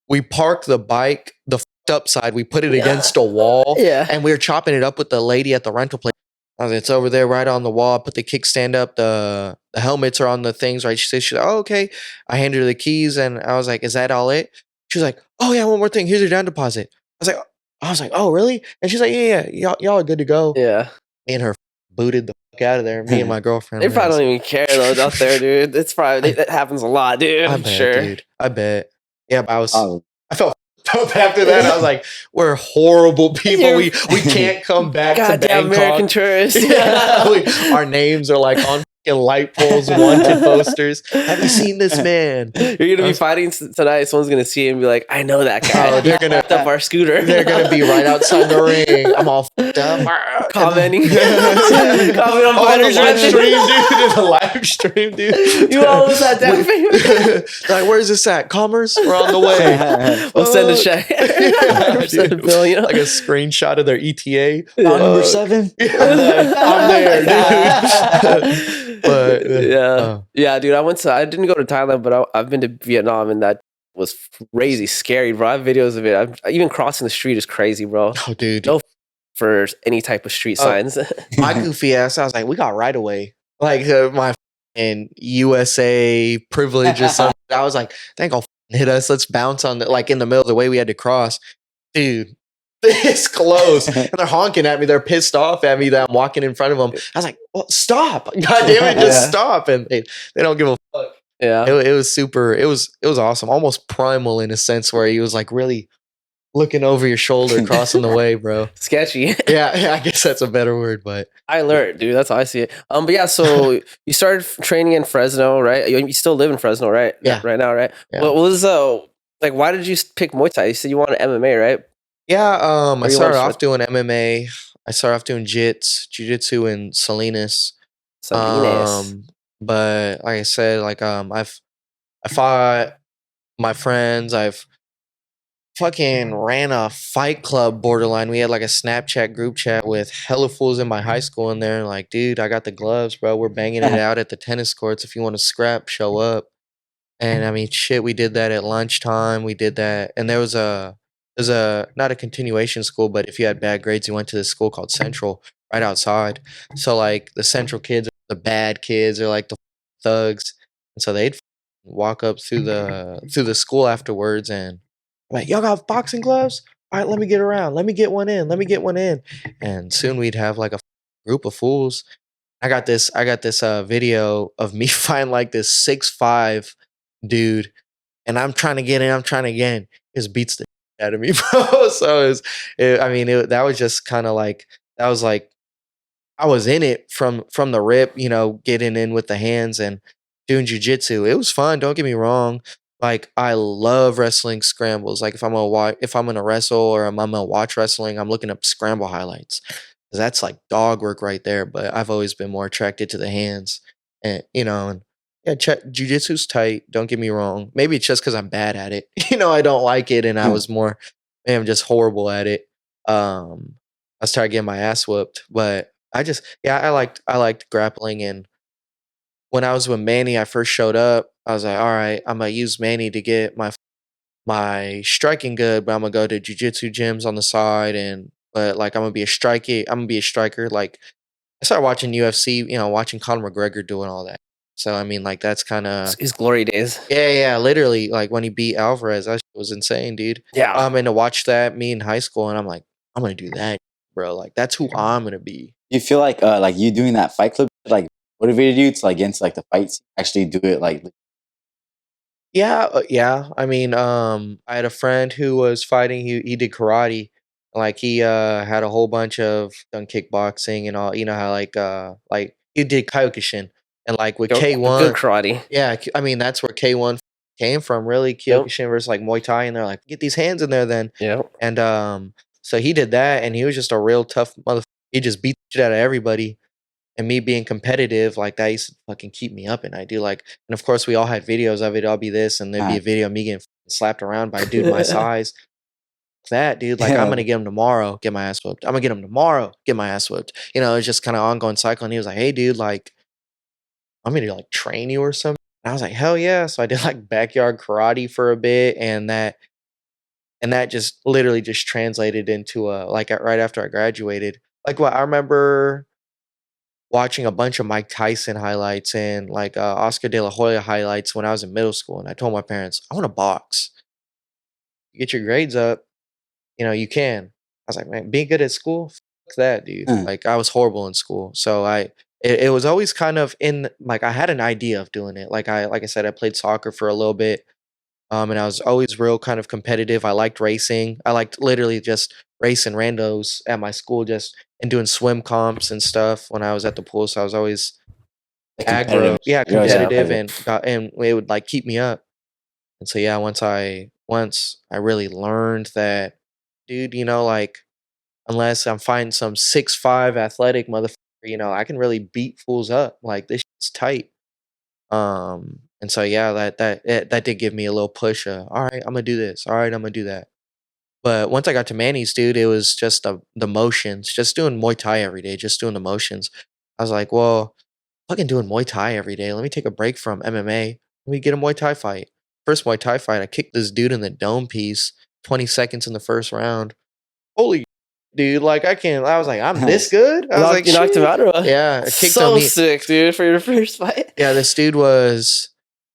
[SPEAKER 2] we park the bike, the fucked up side, we put it against a wall,
[SPEAKER 1] Yeah.
[SPEAKER 2] and we were chopping it up with the lady at the rental place. I was like, it's over there right on the wall. I put the kickstand up, the helmets are on the things, right? She's like, oh, okay. I handed her the keys, and I was like, is that all it? She was like, oh yeah, one more thing. Here's your down deposit. I was like, oh really? And she's like, yeah. Y'all are good to go.
[SPEAKER 1] Yeah.
[SPEAKER 2] Me and her booted the fuck out of there. Me and my girlfriend.
[SPEAKER 1] They
[SPEAKER 2] were
[SPEAKER 1] probably
[SPEAKER 2] just-
[SPEAKER 1] don't even care though out there, dude. It's probably that happens a lot, dude.
[SPEAKER 2] I
[SPEAKER 1] I'm
[SPEAKER 2] bet,
[SPEAKER 1] sure.
[SPEAKER 2] dude. I bet. Yeah, but
[SPEAKER 3] Oh,
[SPEAKER 2] I felt up after that. I was like, we're horrible people. We can't come back to
[SPEAKER 1] Goddamn
[SPEAKER 2] Bangkok.
[SPEAKER 1] American tourists.
[SPEAKER 2] Yeah, our names are like on fucking light poles, wanted posters. Have you seen this man?
[SPEAKER 1] You're gonna be fighting tonight. Someone's gonna see it and be like, "I know that guy."
[SPEAKER 2] Oh, they're gonna-
[SPEAKER 1] Fucked up our scooter.
[SPEAKER 2] They're gonna be right outside the ring. I'm all fucked up.
[SPEAKER 1] Commenting.
[SPEAKER 2] Comment
[SPEAKER 1] Comment on
[SPEAKER 2] on the
[SPEAKER 1] fighters
[SPEAKER 2] live
[SPEAKER 1] reaction.
[SPEAKER 2] stream, dude. The live stream, dude.
[SPEAKER 1] You almost had that famous.
[SPEAKER 2] Like, where's this at? Commerce? We're on the way.
[SPEAKER 1] We'll send a check.
[SPEAKER 2] Yeah,
[SPEAKER 1] Send a
[SPEAKER 2] dude.
[SPEAKER 1] bill, you know?
[SPEAKER 2] Like a screenshot of their ETA.
[SPEAKER 3] number 7.
[SPEAKER 2] I'm there, dude. But
[SPEAKER 1] Yeah, dude. I didn't go to Thailand, but I've been to Vietnam, and that was crazy scary, bro. I have videos of it. Even crossing the street is crazy, bro.
[SPEAKER 2] oh, dude.
[SPEAKER 1] No for any type of street signs.
[SPEAKER 2] My goofy ass, I was like, we got right away. Like my USA privilege or something. I was like, they ain't gonna hit us. Let's bounce on the, like in the middle of the way we had to cross. Dude, it's close. And they're honking at me. They're pissed off at me that I'm walking in front of them. I was like, well, stop. God damn it, just stop. And they don't give a fuck.
[SPEAKER 1] Yeah.
[SPEAKER 2] It was super, it was awesome. Almost primal in a sense where he was like really looking over your shoulder, crossing the way, bro.
[SPEAKER 1] Sketchy.
[SPEAKER 2] Yeah, I guess that's a better word, but
[SPEAKER 1] I learned, dude. That's how I see it. But yeah, so you started training in Fresno, right? You still live in Fresno, right?
[SPEAKER 2] Yeah.
[SPEAKER 1] Right now, right?
[SPEAKER 2] Yeah.
[SPEAKER 1] What was like? Why did you pick Muay Thai? You said you wanted MMA, right?
[SPEAKER 2] yeah, I
[SPEAKER 1] you
[SPEAKER 2] started
[SPEAKER 1] watched
[SPEAKER 2] off doing MMA. I started off doing jiu-jitsu in Salinas.
[SPEAKER 1] Sabines.
[SPEAKER 2] But like I said, like I fought my friends. I've fucking ran a fight club borderline. We had like a Snapchat group chat with hella fools in my high school in there. And like, dude, I got the gloves, bro. We're banging it out at the tennis courts. If you want to scrap, show up. And I mean, shit, we did that at lunchtime. We did that, and there was a not a continuation school, but if you had bad grades, you went to this school called Central right outside. So like the Central kids, the bad kids, are like the thugs, and so they'd walk up through the school afterwards, and like, y'all got boxing gloves? All right, let me get around. Let me get one in. Let me get one in. And soon we'd have like a group of fools. I got this video of me fighting like this 6'5" dude, and I'm trying to get in. I'm trying to get in. Just beats the shit out of me, bro. So I mean, that was just kind of like that was like I was in it from the rip, getting in with the hands and doing jujitsu. It was fun. Don't get me wrong. Like I love wrestling scrambles. Like if I'm gonna wrestle or I'm gonna watch wrestling, I'm looking up scramble highlights. 'Cause that's like dog work right there. But I've always been more attracted to the hands, and yeah, jujitsu's tight. Don't get me wrong. Maybe it's just because I'm bad at it. I don't like it, and I'm just horrible at it. I started getting my ass whooped, but yeah, I liked grappling. And when I was with Manny, I first showed up. I was like, all right, I'm gonna use Manny to get my striking good, but I'm gonna go to jujitsu gyms on the side, but like I'm gonna be a striker. Like I started watching UFC, watching Conor McGregor doing all that. So I mean, like that's kind of
[SPEAKER 1] His glory days.
[SPEAKER 2] yeah, literally like when he beat Alvarez, that shit was insane, dude.
[SPEAKER 1] Yeah.
[SPEAKER 2] And to watch that me in high school, and I'm like, I'm gonna do that, bro. Like that's who I'm gonna be.
[SPEAKER 3] You feel like you doing that fight club like motivated you to like get into like the fights, actually do it like
[SPEAKER 2] Yeah, yeah. I mean, I had a friend who was fighting. He did karate. Like he had a whole bunch of done kickboxing and all. You know how like he did Kyokushin and like with
[SPEAKER 1] Good
[SPEAKER 2] K1.
[SPEAKER 1] karate.
[SPEAKER 2] Yeah, I mean that's where K1 came from. Really,
[SPEAKER 1] Yep.
[SPEAKER 2] Kyokushin versus like Muay Thai, and they're like, get these hands in there then.
[SPEAKER 1] Yep.
[SPEAKER 2] And so he did that, and he was just a real tough motherfucker. He just beat the shit out of everybody. And me being competitive, like that used to fucking keep me up. And I do like, and of course we all had videos of it. I'll be this, and there'd be a video of me getting slapped around by a dude my size. That dude, like I'm gonna get him tomorrow, get my ass whooped. I'm gonna get him tomorrow, get my ass whooped. It's just kind of ongoing cycle. And he was like, "Hey, dude, like I'm gonna like train you or something." And I was like, "Hell yeah!" So I did like backyard karate for a bit, and that just literally just translated into right after I graduated. Like what I remember watching a bunch of Mike Tyson highlights and like Oscar De La Hoya highlights when I was in middle school, and I told my parents, "I want to box. You get your grades up, you can." I was like, "Man, being good at school, fuck that, dude." Like I was horrible in school, so it was always kind of in like I had an idea of doing it. Like I said, I played soccer for a little bit, and I was always real kind of competitive. I liked racing. I liked literally just racing randos at my school, just and doing swim comps and stuff when I was at the pool. So I was always aggro,
[SPEAKER 3] competitive.
[SPEAKER 2] yeah,
[SPEAKER 3] You're always
[SPEAKER 2] competitive,
[SPEAKER 3] competitive.
[SPEAKER 2] and it would like keep me up. And so yeah, once I really learned that, dude, like unless I'm fighting some 6'5" athletic motherfucker, I can really beat fools up. Like this shit's tight. And so yeah, that did give me a little push. All right, I'm gonna do this. All right, I'm gonna do that. But once I got to Manny's, dude, it was just the motions, just doing Muay Thai every day, just doing the motions. I was like, well, fucking doing Muay Thai every day. Let me take a break from MMA. Let me get a Muay Thai fight. First Muay Thai fight, I kicked this dude in the dome piece, 20 seconds in the first round. Holy dude, like I was like, I'm this good? I was like,
[SPEAKER 1] You knocked him out, or what?
[SPEAKER 2] yeah, I kicked
[SPEAKER 1] So
[SPEAKER 2] him.
[SPEAKER 1] sick, dude, for your first fight.
[SPEAKER 2] Yeah, this dude was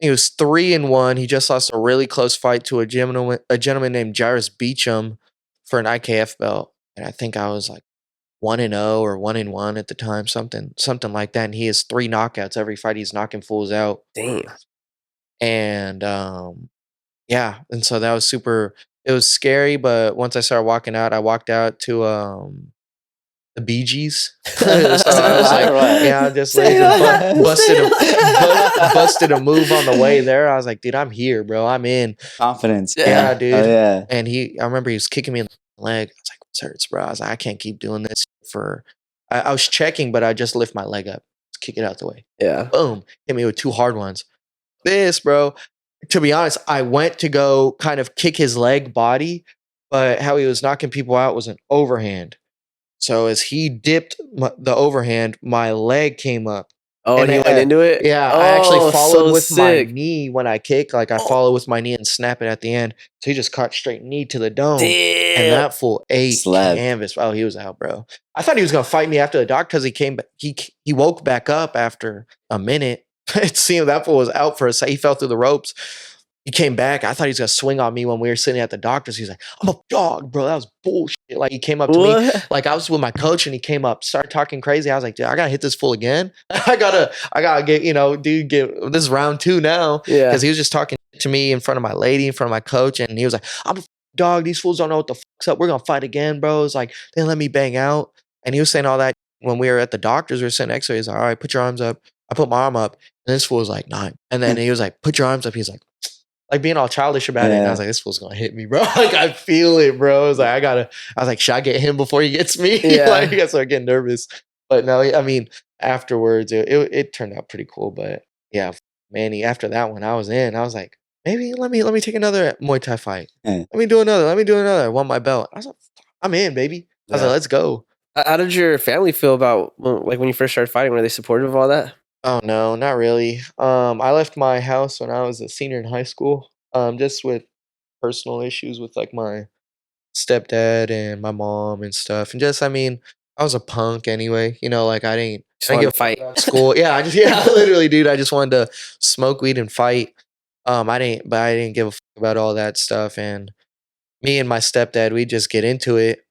[SPEAKER 2] 3-1. He just lost a really close fight to a gentleman named Jairus Beecham for an IKF belt. And I think I was like 1-0 or 1-1 at the time, something like that. And he has 3 knockouts every fight. He's knocking fools out.
[SPEAKER 1] Damn.
[SPEAKER 2] And yeah, and so that was super. It was scary, but once I started walking out, I walked out to the Bee Gees. So I was like, yeah, I just lazy busted a move on the way there. I was like, dude, I'm here, bro. I'm in.
[SPEAKER 3] Confidence.
[SPEAKER 2] Yeah, dude.
[SPEAKER 3] Oh, yeah.
[SPEAKER 2] And I remember he was kicking me in the leg. I was like, "This hurts, bro." I was like, I can't keep doing this I was checking, but I just lift my leg up. Just kick it out the way.
[SPEAKER 1] Yeah.
[SPEAKER 2] Boom. Hit me with 2 hard ones. This, bro. To be honest, I went to go kind of kick his leg body, but how he was knocking people out was an overhand. So as he dipped the overhand, my leg came up.
[SPEAKER 1] Oh, and he went
[SPEAKER 2] uh,
[SPEAKER 1] into it?
[SPEAKER 2] yeah, I actually
[SPEAKER 1] Oh,
[SPEAKER 2] followed
[SPEAKER 1] so
[SPEAKER 2] with my
[SPEAKER 1] sick.
[SPEAKER 2] knee when I kick. Like I follow with my knee and snap it at the end. So he just caught straight knee to the dome. And
[SPEAKER 1] Damn.
[SPEAKER 2] that fool ate
[SPEAKER 3] Slept.
[SPEAKER 2] canvas. Oh, he was out, bro. I thought he was gonna fight me after the doc because he came. He woke back up after a minute. It seemed that fool was out for a second. He fell through the ropes. He came back. I thought he was gonna swing on me when we were sitting at the doctor's. He was like, "I'm a dog, bro. That was bullshit." Like he came up to me,
[SPEAKER 1] What?
[SPEAKER 2] like I was with my coach, and he came up, started talking crazy. I was like, "Dude, I gotta hit this fool again. I gotta get, dude, this is round 2 now."
[SPEAKER 1] Yeah.
[SPEAKER 2] Because he was just talking to me in front of my lady, in front of my coach, and he was like, "I'm a dog. These fools don't know what the fuck's up. We're gonna fight again, bro." It's like they let me bang out, and he was saying all that when we were at the doctor's. We were sitting next to him. He's like, "All right, put your arms up." I put my arm up, and this fool was like, "9." And then he was like, "Put your arms up." He's like being all childish about it. And I was like, this fool's gonna hit me, bro. Like I feel it, bro. I was like, I was like, should I get him before he gets me?
[SPEAKER 1] Yeah.
[SPEAKER 2] Like I started getting nervous. But no, I mean, afterwards it turned out pretty cool. But yeah, Manny, after that one, I was like, maybe let me take another Muay Thai fight. Let me do another. I won my belt. I was like, I'm in, baby. I was
[SPEAKER 1] Yeah.
[SPEAKER 2] like, let's go.
[SPEAKER 1] How did your family feel about like when you first started fighting? Were they supportive of all that?
[SPEAKER 2] Oh no, not really. I left my house when I was a senior in high school. Just with personal issues with like my stepdad and my mom and stuff. And just, I mean, I was a punk anyway. Like
[SPEAKER 1] Just
[SPEAKER 2] I didn't
[SPEAKER 1] wanted
[SPEAKER 2] give
[SPEAKER 1] to fight.
[SPEAKER 2] a fuck about school. Yeah, literally, dude. I just wanted to smoke weed and fight. I didn't give a fuck about all that stuff. And me and my stepdad, we just get into it.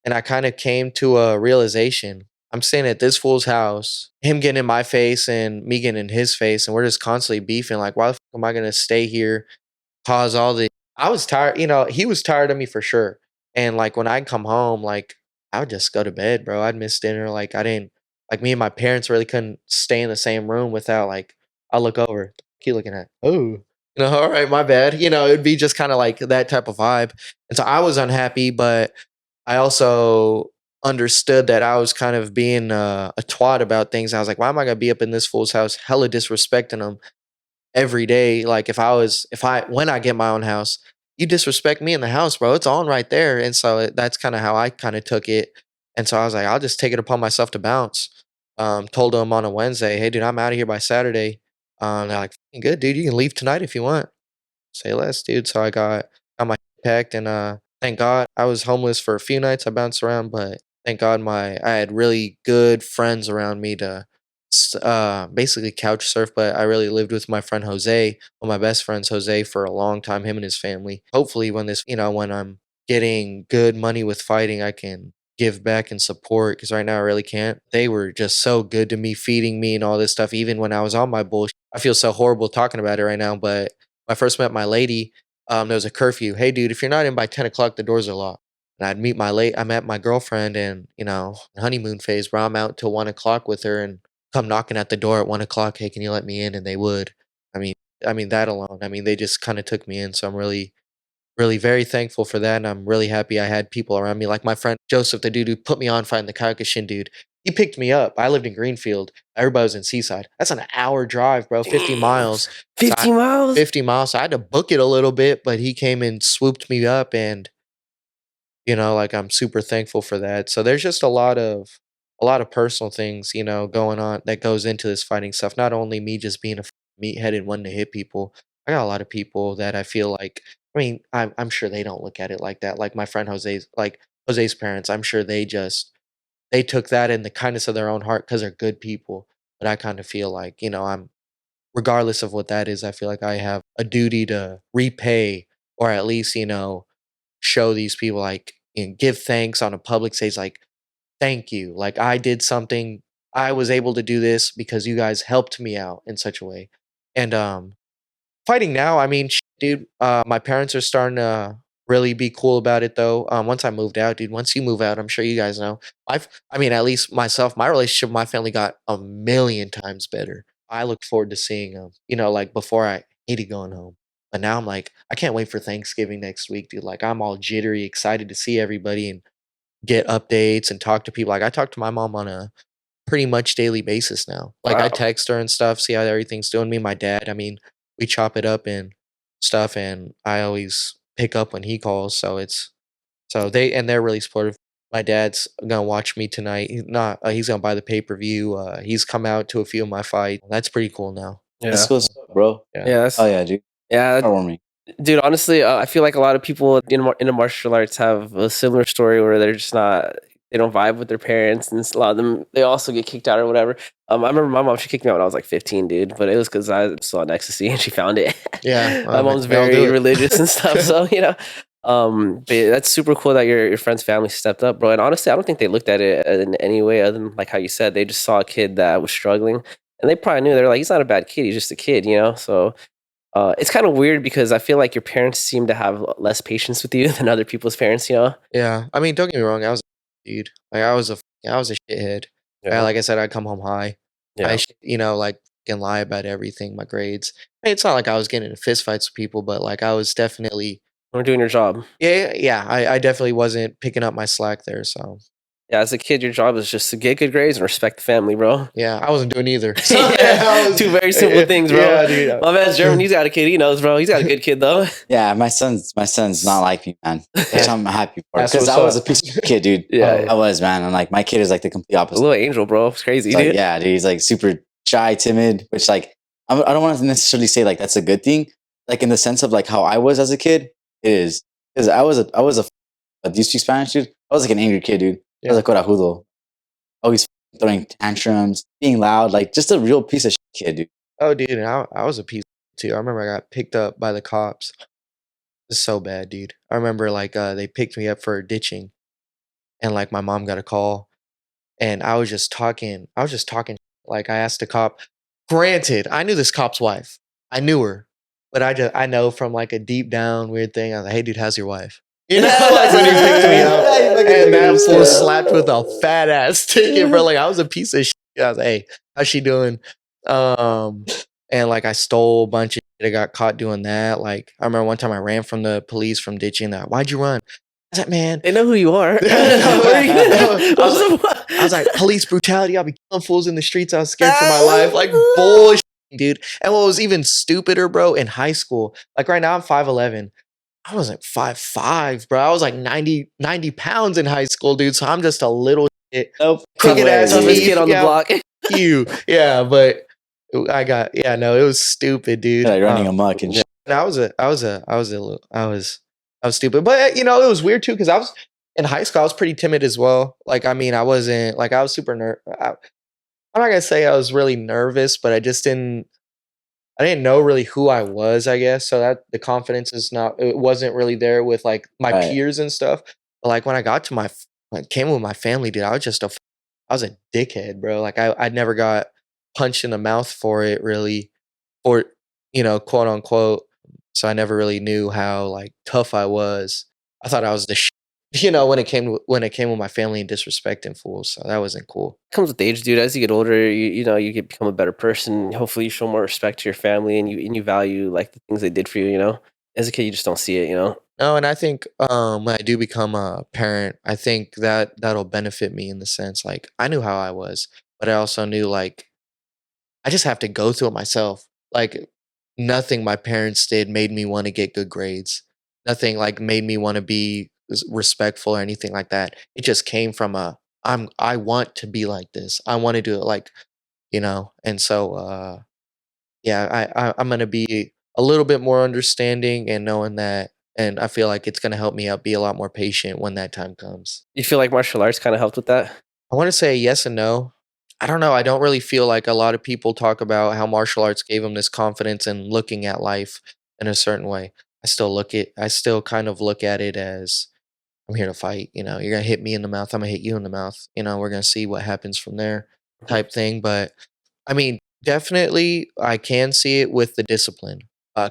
[SPEAKER 2] And I kind of came to a realization. I'm staying at this fool's house, him getting in my face and me getting in his face, and we're just constantly beefing. Like, why the fuck am I gonna stay here? Cause all the I was tired, he was tired of me for sure. And like when I'd come home, like I would just go to bed, bro. I'd miss dinner. Like I didn't like me and my parents really couldn't stay in the same room without like I look over, keep looking at, oh, all right, my bad. It'd be just kind of like that type of vibe. And so I was unhappy, but I also understood that I was kind of being a twat about things. I was like, why am I gonna be up in this fool's house, hella disrespecting him every day? Like when I get my own house, you disrespect me in the house, bro. It's on right there. And so that's kind of how I kind of took it. And so I was like, I'll just take it upon myself to bounce. Told them on a Wednesday, hey, dude, I'm out of here by Saturday. They're like, "Fucking good, dude. You can leave tonight if you want." Say less, dude. So I got my packed, and thank God I was homeless for a few nights. I bounced around, but thank God I had really good friends around me to basically couch surf. But I really lived with my friend Jose, one of my best friends, Jose, for a long time. Him and his family. Hopefully, when I'm getting good money with fighting, I can give back and support, because right now I really can't. They were just so good to me, feeding me and all this stuff, even when I was on my bullshit. I feel so horrible talking about it right now, but when I first met my lady, there was a curfew. Hey, dude, if you're not in by 10 o'clock, the doors are locked. And I met my girlfriend, and, honeymoon phase, bro. I'm out till 1 o'clock with her and come knocking at the door at 1 o'clock. Hey, can you let me in? And they would. I mean, that alone. I mean, they just kind of took me in. So I'm really, really very thankful for that. And I'm really happy I had people around me. Like my friend Joseph, the dude who put me on fighting the Kyokushin dude. He picked me up. I lived in Greenfield. Everybody was in Seaside. That's an hour drive, bro. 50
[SPEAKER 1] Damn.
[SPEAKER 2] miles.
[SPEAKER 1] 50 miles?
[SPEAKER 2] 50 miles. So I had to book it a little bit, but he came and swooped me up, and like I'm super thankful for that. So there's just a lot of personal things, going on that goes into this fighting stuff. Not only me just being a meathead and wanting to hit people. I got a lot of people that I feel like, I mean, I'm sure they don't look at it like that. Like my friend Jose's parents, I'm sure they took that in the kindness of their own heart because they're good people. But I kind of feel like, I'm regardless of what that is, I feel like I have a duty to repay, or at least, show these people, like, give thanks on a public stage, like, thank you. Like, I did something. I was able to do this because you guys helped me out in such a way. And fighting now, I mean, dude, my parents are starting to really be cool about it though. Once I moved out, dude, once you move out, I'm sure you guys know. I mean, at least myself, my relationship with my family got a million times better. I look forward to seeing them. Like before I hated going home. But now I'm like, I can't wait for Thanksgiving next week, dude. Like I'm all jittery, excited to see everybody and get updates and talk to people. Like I talk to my mom on a pretty much daily basis now. Like I
[SPEAKER 1] Wow.
[SPEAKER 2] text her and stuff, see how everything's doing. Me and my dad, I mean, we chop it up and stuff, and I always pick up when he calls. So they're really supportive. My dad's gonna watch me tonight. He's not. He's gonna buy the pay-per-view. He's come out to a few of my fights. That's pretty cool now.
[SPEAKER 3] That's
[SPEAKER 1] Yeah.
[SPEAKER 3] cool, stuff, bro.
[SPEAKER 2] Yeah.
[SPEAKER 1] Yeah. That's,
[SPEAKER 3] Oh yeah, dude.
[SPEAKER 1] yeah.
[SPEAKER 3] Heartwarming.
[SPEAKER 1] Dude, honestly, I feel like a lot of people in the martial arts have a similar story where they're just not, they don't vibe with their parents, and a lot of them, they also get kicked out or whatever. I remember my mom, she kicked me out when I was like 15, dude, but it was because I saw an ecstasy and she found it.
[SPEAKER 2] Yeah,
[SPEAKER 1] My mom's
[SPEAKER 2] they all do
[SPEAKER 1] very
[SPEAKER 2] it.
[SPEAKER 1] religious and stuff, so but that's super cool that your friend's family stepped up, bro. And honestly, I don't think they looked at it in any way other than like how you said, they just saw a kid that was struggling, and they probably knew, they're like, he's not a bad kid, he's just a kid, so. It's kind of weird because I feel like your parents seem to have less patience with you than other people's parents.
[SPEAKER 2] Yeah, I mean, don't get me wrong. I was a dude. Like I was a shithead.
[SPEAKER 1] Yeah.
[SPEAKER 2] Like I said, I'd come home high.
[SPEAKER 1] Yeah.
[SPEAKER 2] Like can lie about everything, my grades. Hey, it's not like I was getting in fist fights with people, but like I was definitely,
[SPEAKER 1] We're doing your job.
[SPEAKER 2] yeah. I definitely wasn't picking up my slack there. So
[SPEAKER 1] Yeah, as a kid, your job is just to get good grades and respect the family, bro.
[SPEAKER 2] yeah, I wasn't doing either.
[SPEAKER 1] Two very simple things, bro.
[SPEAKER 2] Yeah, dude.
[SPEAKER 1] My man's German. He's got a kid. He knows, bro. He's got a good kid, though.
[SPEAKER 3] Yeah, my son's not like me, man. Which I'm happy for,
[SPEAKER 2] That's
[SPEAKER 3] because
[SPEAKER 2] what's
[SPEAKER 3] I was a
[SPEAKER 2] up.
[SPEAKER 3] piece of kid, dude.
[SPEAKER 1] Yeah.
[SPEAKER 3] I was, man. And like my kid is like the complete
[SPEAKER 1] A
[SPEAKER 3] opposite.
[SPEAKER 1] little angel, bro. It's crazy,
[SPEAKER 3] It's like,
[SPEAKER 1] dude.
[SPEAKER 3] yeah, dude, he's like super shy, timid, which like I don't want to necessarily say like that's a good thing. Like in the sense of like how I was as a kid, it is, because I was a do you speak Spanish, dude? I was like an angry kid, dude.
[SPEAKER 2] Yeah.
[SPEAKER 3] I was like corajudo, always throwing tantrums, being loud, like just a real piece of shit kid, dude.
[SPEAKER 2] Oh, dude, and I was a piece too. I remember I got picked up by the cops. It's so bad, dude. I remember like they picked me up for ditching, and like my mom got a call, and I was just talking. Like I asked the cop. Granted, I knew this cop's wife. I knew her, but I know from like a deep down weird thing. I was like, "Hey, dude, how's your wife?" You know, like when he picked me up,
[SPEAKER 3] Yeah, you fucking
[SPEAKER 2] and that
[SPEAKER 3] understand.
[SPEAKER 2] fool slapped with a fat ass ticket, bro. Like I was a piece of shit. I was like, "Hey, how's she doing?" And like I stole a bunch of shit. I got caught doing that. Like I remember one time I ran from the police from ditching that. Why'd you run? I was like, man.
[SPEAKER 1] They know who you are.
[SPEAKER 2] I was like, police brutality. I'll be killing fools in the streets. I was scared for my life. Like bullshit, dude. And what was even stupider, bro, in high school, like right now I'm 5'11". I wasn't 5'5", bro. I was like 90 pounds in high school, dude. So I'm just a little shit.
[SPEAKER 3] Nope.
[SPEAKER 2] Crooked ass
[SPEAKER 1] Toughest
[SPEAKER 2] teeth.
[SPEAKER 1] kid on the
[SPEAKER 2] Yeah,
[SPEAKER 1] block.
[SPEAKER 2] you. Yeah, but it was stupid, dude.
[SPEAKER 3] Like running amok and shit.
[SPEAKER 2] And I was stupid, but it was weird too because I was in high school. I was pretty timid as well. Like, I mean, I wasn't like I was super I'm not gonna say I was really nervous, but I didn't know really who I was, I guess. So that the confidence it wasn't really there with like my
[SPEAKER 3] Right.
[SPEAKER 2] peers and stuff. But like when I got to came with my family, dude, I was a dickhead, bro. Like I never got punched in the mouth for it really, or quote unquote. So I never really knew how like tough I was. I thought I was the when it came with my family and disrespecting fools. So that wasn't cool.
[SPEAKER 1] Comes with age, dude. As you get older, you become a better person. Hopefully, you show more respect to your family, and you value like the things they did for you. As a kid, you just don't see it.
[SPEAKER 2] No, and I think when I do become a parent, I think that'll benefit me in the sense like I knew how I was, but I also knew like I just have to go through it myself. Like nothing my parents did made me want to get good grades. Nothing like made me want to be respectful or anything like that. It just came from I want to be like this. I want to do it like, and so yeah, I'm gonna be a little bit more understanding and knowing that, and I feel like it's gonna help me out be a lot more patient when that time comes.
[SPEAKER 1] You feel like martial arts kind of helped with that?
[SPEAKER 2] I want to say yes and no. I don't know. I don't really feel like a lot of people talk about how martial arts gave them this confidence in looking at life in a certain way. I still kind of look at it as I'm here to fight. You're gonna hit me in the mouth. I'm gonna hit you in the mouth. We're gonna see what happens from there, type thing. But I mean, definitely, I can see it with the discipline,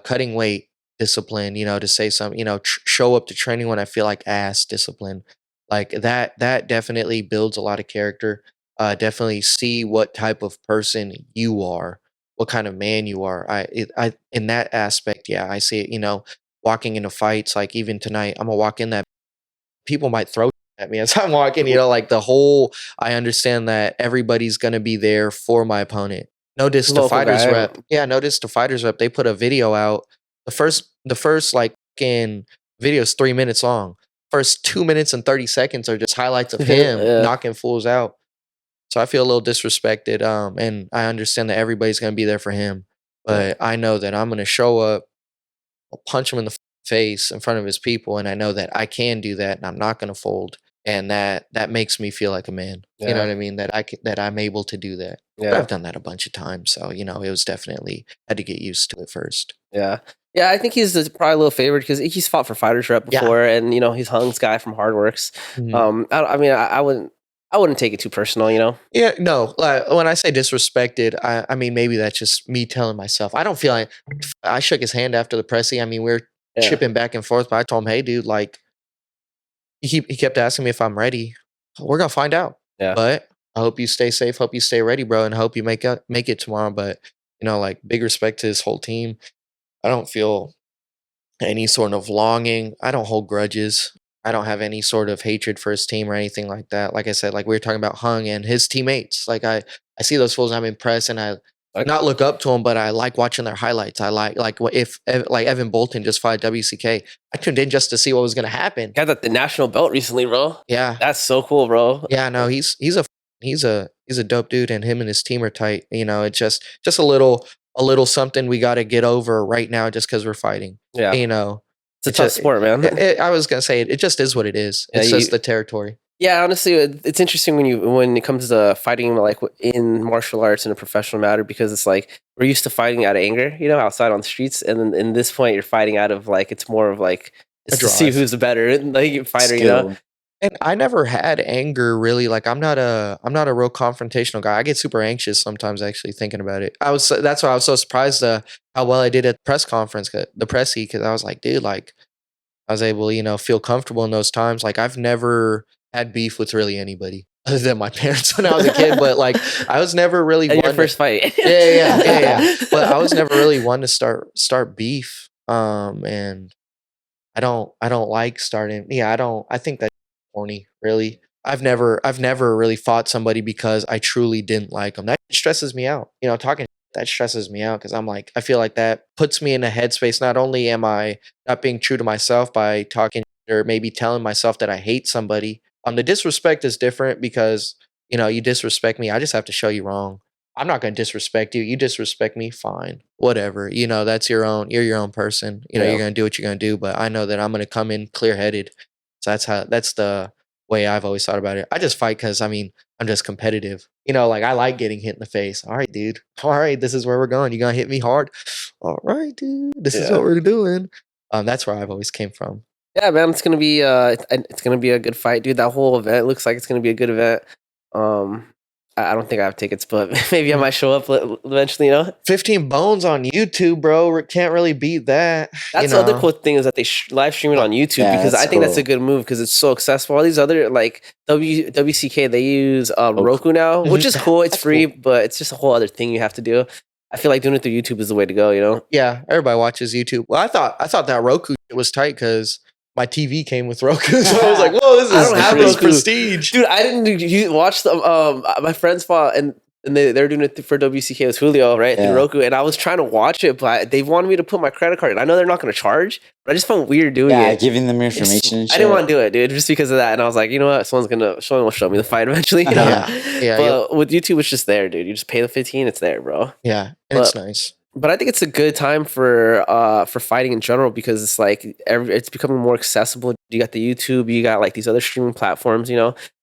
[SPEAKER 2] cutting weight discipline. To say something. Show up to training when I feel like ass discipline, like that. That definitely builds a lot of character. Definitely see what type of person you are, what kind of man you are. I in that aspect, yeah, I see it. Walking into fights, like even tonight, I'm gonna walk in that people might throw at me as I'm walking, like the whole I understand that everybody's gonna be there for my opponent. Notice the
[SPEAKER 1] Local
[SPEAKER 2] fighters
[SPEAKER 1] guy.
[SPEAKER 2] rep. Yeah, notice the fighters rep. They put a video out. The first like in video is 3 minutes long. first 2 minutes and 30 seconds are just highlights of him
[SPEAKER 1] Yeah.
[SPEAKER 2] knocking fools out. So I feel a little disrespected. And I understand that everybody's going to be there for him, but I know that I'm going to show up, I'll punch him in the face in front of his people, and I know that I can do that, and I'm not going to fold, and that makes me feel like a man. You know what I mean? That I'm able to do that. But I've done that a bunch of times, so it was definitely had to get used to it first.
[SPEAKER 1] Yeah. Yeah, I think he's probably a little favored because he's fought for Fighters Rep before, and he's Hung's guy from Hardworks.
[SPEAKER 2] Mhm.
[SPEAKER 1] I wouldn't take it too personal,
[SPEAKER 2] Yeah, no. When I say disrespected, I mean maybe that's just me telling myself. I don't feel like I shook his hand after the pressing. I mean, we were chipping back and forth, but I told him, "Hey, dude, like he kept asking me if I'm ready. We're gonna find out.
[SPEAKER 1] Yeah.
[SPEAKER 2] But I hope you stay safe. Hope you stay ready, bro, and I hope you make it tomorrow. But like big respect to his whole team. I don't feel any sort of longing. I don't hold grudges. I don't have any sort of hatred for his team or anything like that. Like I said, like we were talking about Hung and his teammates. Like I see those fools and I'm impressed, and I not look up to them, but I like watching their highlights. I like what if like Evan Bolton just fought WCK. I tuned in just to see what was going to happen.
[SPEAKER 1] Got the national belt recently, bro.
[SPEAKER 2] Yeah,
[SPEAKER 1] that's so cool, bro.
[SPEAKER 2] Yeah, no, he's a dope dude, and him and his team are tight. It's just a little something we got to get over right now, just because we're fighting.
[SPEAKER 1] Yeah, it's a tough sport, man.
[SPEAKER 2] I was gonna say it just is what it is. It's just the territory.
[SPEAKER 1] Yeah, honestly, it's interesting when it comes to fighting like in martial arts in a professional matter, because it's like we're used to fighting out of anger, outside on the streets, and then in this point you're fighting out of like it's more of like it's to see who's the better like fighter,
[SPEAKER 3] Skill.
[SPEAKER 2] And I never had anger really. Like I'm not a real confrontational guy. I get super anxious sometimes actually thinking about it. That's why I was so surprised how well I did at the press conference, the pressy, because I was like, dude, like I was able to, feel comfortable in those times. Like I've never had beef with really anybody other than my parents when I was a kid, but like I was never really
[SPEAKER 1] your first fight.
[SPEAKER 2] Yeah. But I was never really one to start beef. And I don't like starting. I think that's corny, really. I've never really fought somebody because I truly didn't like them. That stresses me out. Talking that stresses me out because I'm like, I feel like that puts me in a headspace. Not only am I not being true to myself by talking or maybe telling myself that I hate somebody. The disrespect is different because, you disrespect me. I just have to show you wrong. I'm not going to disrespect you. You disrespect me, fine. Whatever. That's you're your own person. You're going to do what you're going to do, but I know that I'm going to come in clear-headed. So that's the way I've always thought about it. I just fight because, I'm just competitive. Like I like getting hit in the face. All right, dude. All right, this is where we're going. You going to hit me hard? All right, dude. This is what we're doing. That's where I've always came from.
[SPEAKER 1] Yeah, man, it's gonna be a good fight, dude. That whole event looks like it's gonna be a good event. I don't think I have tickets, but maybe I might show up eventually.
[SPEAKER 2] 15 bones on YouTube, bro. Can't really beat that.
[SPEAKER 1] That's the other cool thing is that they live stream it on YouTube because I think that's a good move because it's so accessible. All these other like WCK, they use Roku now, which is cool. It's free, but it's just a whole other thing you have to do. I feel like doing it through YouTube is the way to go.
[SPEAKER 2] Yeah, everybody watches YouTube. Well, I thought that Roku was tight because my TV came with Roku, so I was like, "Whoa, this is
[SPEAKER 1] I don't have Roku.
[SPEAKER 2] Prestige,
[SPEAKER 1] dude." I didn't watch them. My friends fought, and they're doing it for WCK with Julio, right? Through Roku, and I was trying to watch it, but they wanted me to put my credit card in. I know they're not going to charge, but I just found weird doing it.
[SPEAKER 3] Yeah, giving them information. And shit.
[SPEAKER 1] I didn't want to do it, dude, just because of that. And I was like, you know what? Someone will show me the fight eventually.
[SPEAKER 2] Yeah.
[SPEAKER 1] But with YouTube, it's just there, dude. You just pay the $15, it's there, bro.
[SPEAKER 2] Yeah, and it's nice.
[SPEAKER 1] But I think it's a good time for fighting in general because it's like it's becoming more accessible. You got the YouTube, you got like these other streaming platforms,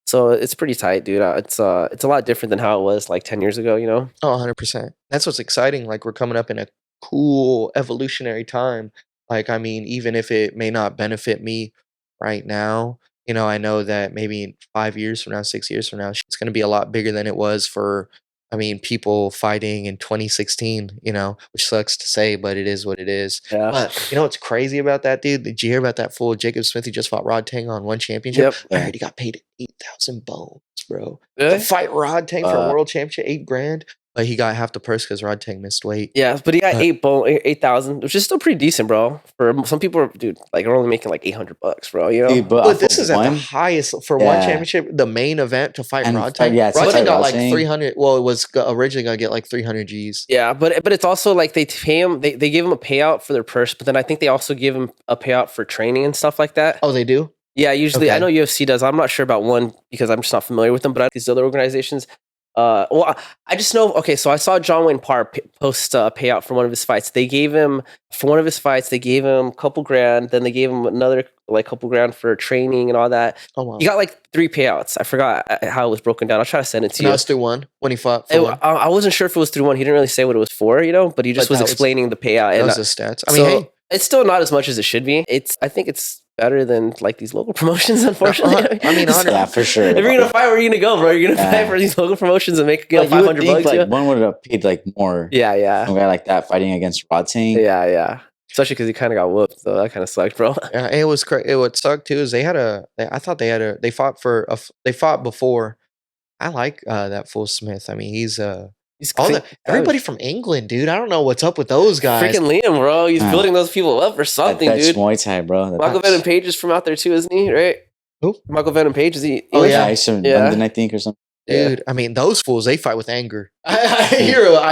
[SPEAKER 1] So it's pretty tight, dude. It's a lot different than how it was like 10 years ago,
[SPEAKER 2] Oh, 100%. That's what's exciting. Like we're coming up in a cool evolutionary time. Like even if it may not benefit me right now, I know that maybe in 5 years from now, 6 years from now, it's going to be a lot bigger than it was for people fighting in 2016, which sucks to say, but it is what it is.
[SPEAKER 1] Yeah.
[SPEAKER 2] But what's crazy about that, dude? Did you hear about that fool Jacob Smith? He just fought Rod Tang on one championship.
[SPEAKER 1] Yep.
[SPEAKER 2] I heard he got paid 8,000 bones, bro.
[SPEAKER 1] Really?
[SPEAKER 2] To fight Rod Tang for a world championship, $8,000. But he got half the purse because Rod Tang missed weight.
[SPEAKER 1] Yeah, but he got 8,000, which is still pretty decent, bro. For some people, dude, like are only making like $800, bro.
[SPEAKER 3] Dude,
[SPEAKER 2] but this is at the highest for one championship, the main event to fight Rod Tang. Rod Tang got like 300. Well, it was originally gonna get like 300 G's.
[SPEAKER 1] Yeah, but it's also like they pay him. They give him a payout for their purse, but then I think they also give him a payout for training and stuff like that.
[SPEAKER 2] Oh, they do.
[SPEAKER 1] Yeah, usually I
[SPEAKER 2] Okay.
[SPEAKER 1] know UFC does. I'm not sure about one because I'm just not familiar with them. But these other organizations, I just know. Okay, so I saw John Wayne Parr post a payout for one of his fights. They gave him for one of his fights. They gave him a couple grand. Then they gave him another like couple grand for training and all that.
[SPEAKER 2] Oh wow.
[SPEAKER 1] He got like 3 payouts. I forgot how it was broken down. I'll try to send it to
[SPEAKER 2] And that
[SPEAKER 1] you.
[SPEAKER 2] was through one when he fought for one.
[SPEAKER 1] I wasn't sure if it was through one. He didn't really say what it was for, but he just
[SPEAKER 2] But
[SPEAKER 1] was
[SPEAKER 2] that was-
[SPEAKER 1] explaining the payout.
[SPEAKER 2] That
[SPEAKER 1] And
[SPEAKER 2] was the stats. I mean, hey,
[SPEAKER 1] it's still not as much as it should be. I think it's better than like these local promotions, unfortunately.
[SPEAKER 2] I mean,
[SPEAKER 3] Yeah, for sure.
[SPEAKER 1] If you're gonna fight, where are you gonna go, bro? You're gonna fight
[SPEAKER 3] Yeah.
[SPEAKER 1] for these local promotions and make
[SPEAKER 3] Like, you would
[SPEAKER 1] $500
[SPEAKER 3] think,
[SPEAKER 1] bucks.
[SPEAKER 3] like, one would have paid like more.
[SPEAKER 1] Yeah, yeah,
[SPEAKER 3] A guy like that fighting against Rodtang.
[SPEAKER 1] yeah. Especially because he kind of got whooped, so that kind of sucked, bro.
[SPEAKER 2] yeah, it was crazy. What sucked too is they fought before. I like that fool Smith. I mean, he's everybody from England, dude. I don't know what's up with those guys.
[SPEAKER 1] Freaking Liam, bro. He's
[SPEAKER 3] Yeah.
[SPEAKER 1] building those people up for something,
[SPEAKER 3] That's
[SPEAKER 1] dude.
[SPEAKER 3] Muay Thai, bro.
[SPEAKER 1] Michael Venom Page is from out there too, isn't he? Right?
[SPEAKER 2] Who?
[SPEAKER 1] Michael Venom Page, is he?
[SPEAKER 2] Oh,
[SPEAKER 1] English?
[SPEAKER 2] yeah.
[SPEAKER 3] He's from
[SPEAKER 1] Yeah.
[SPEAKER 3] London, I think, or something.
[SPEAKER 2] Dude, I mean, those fools, they fight with anger. I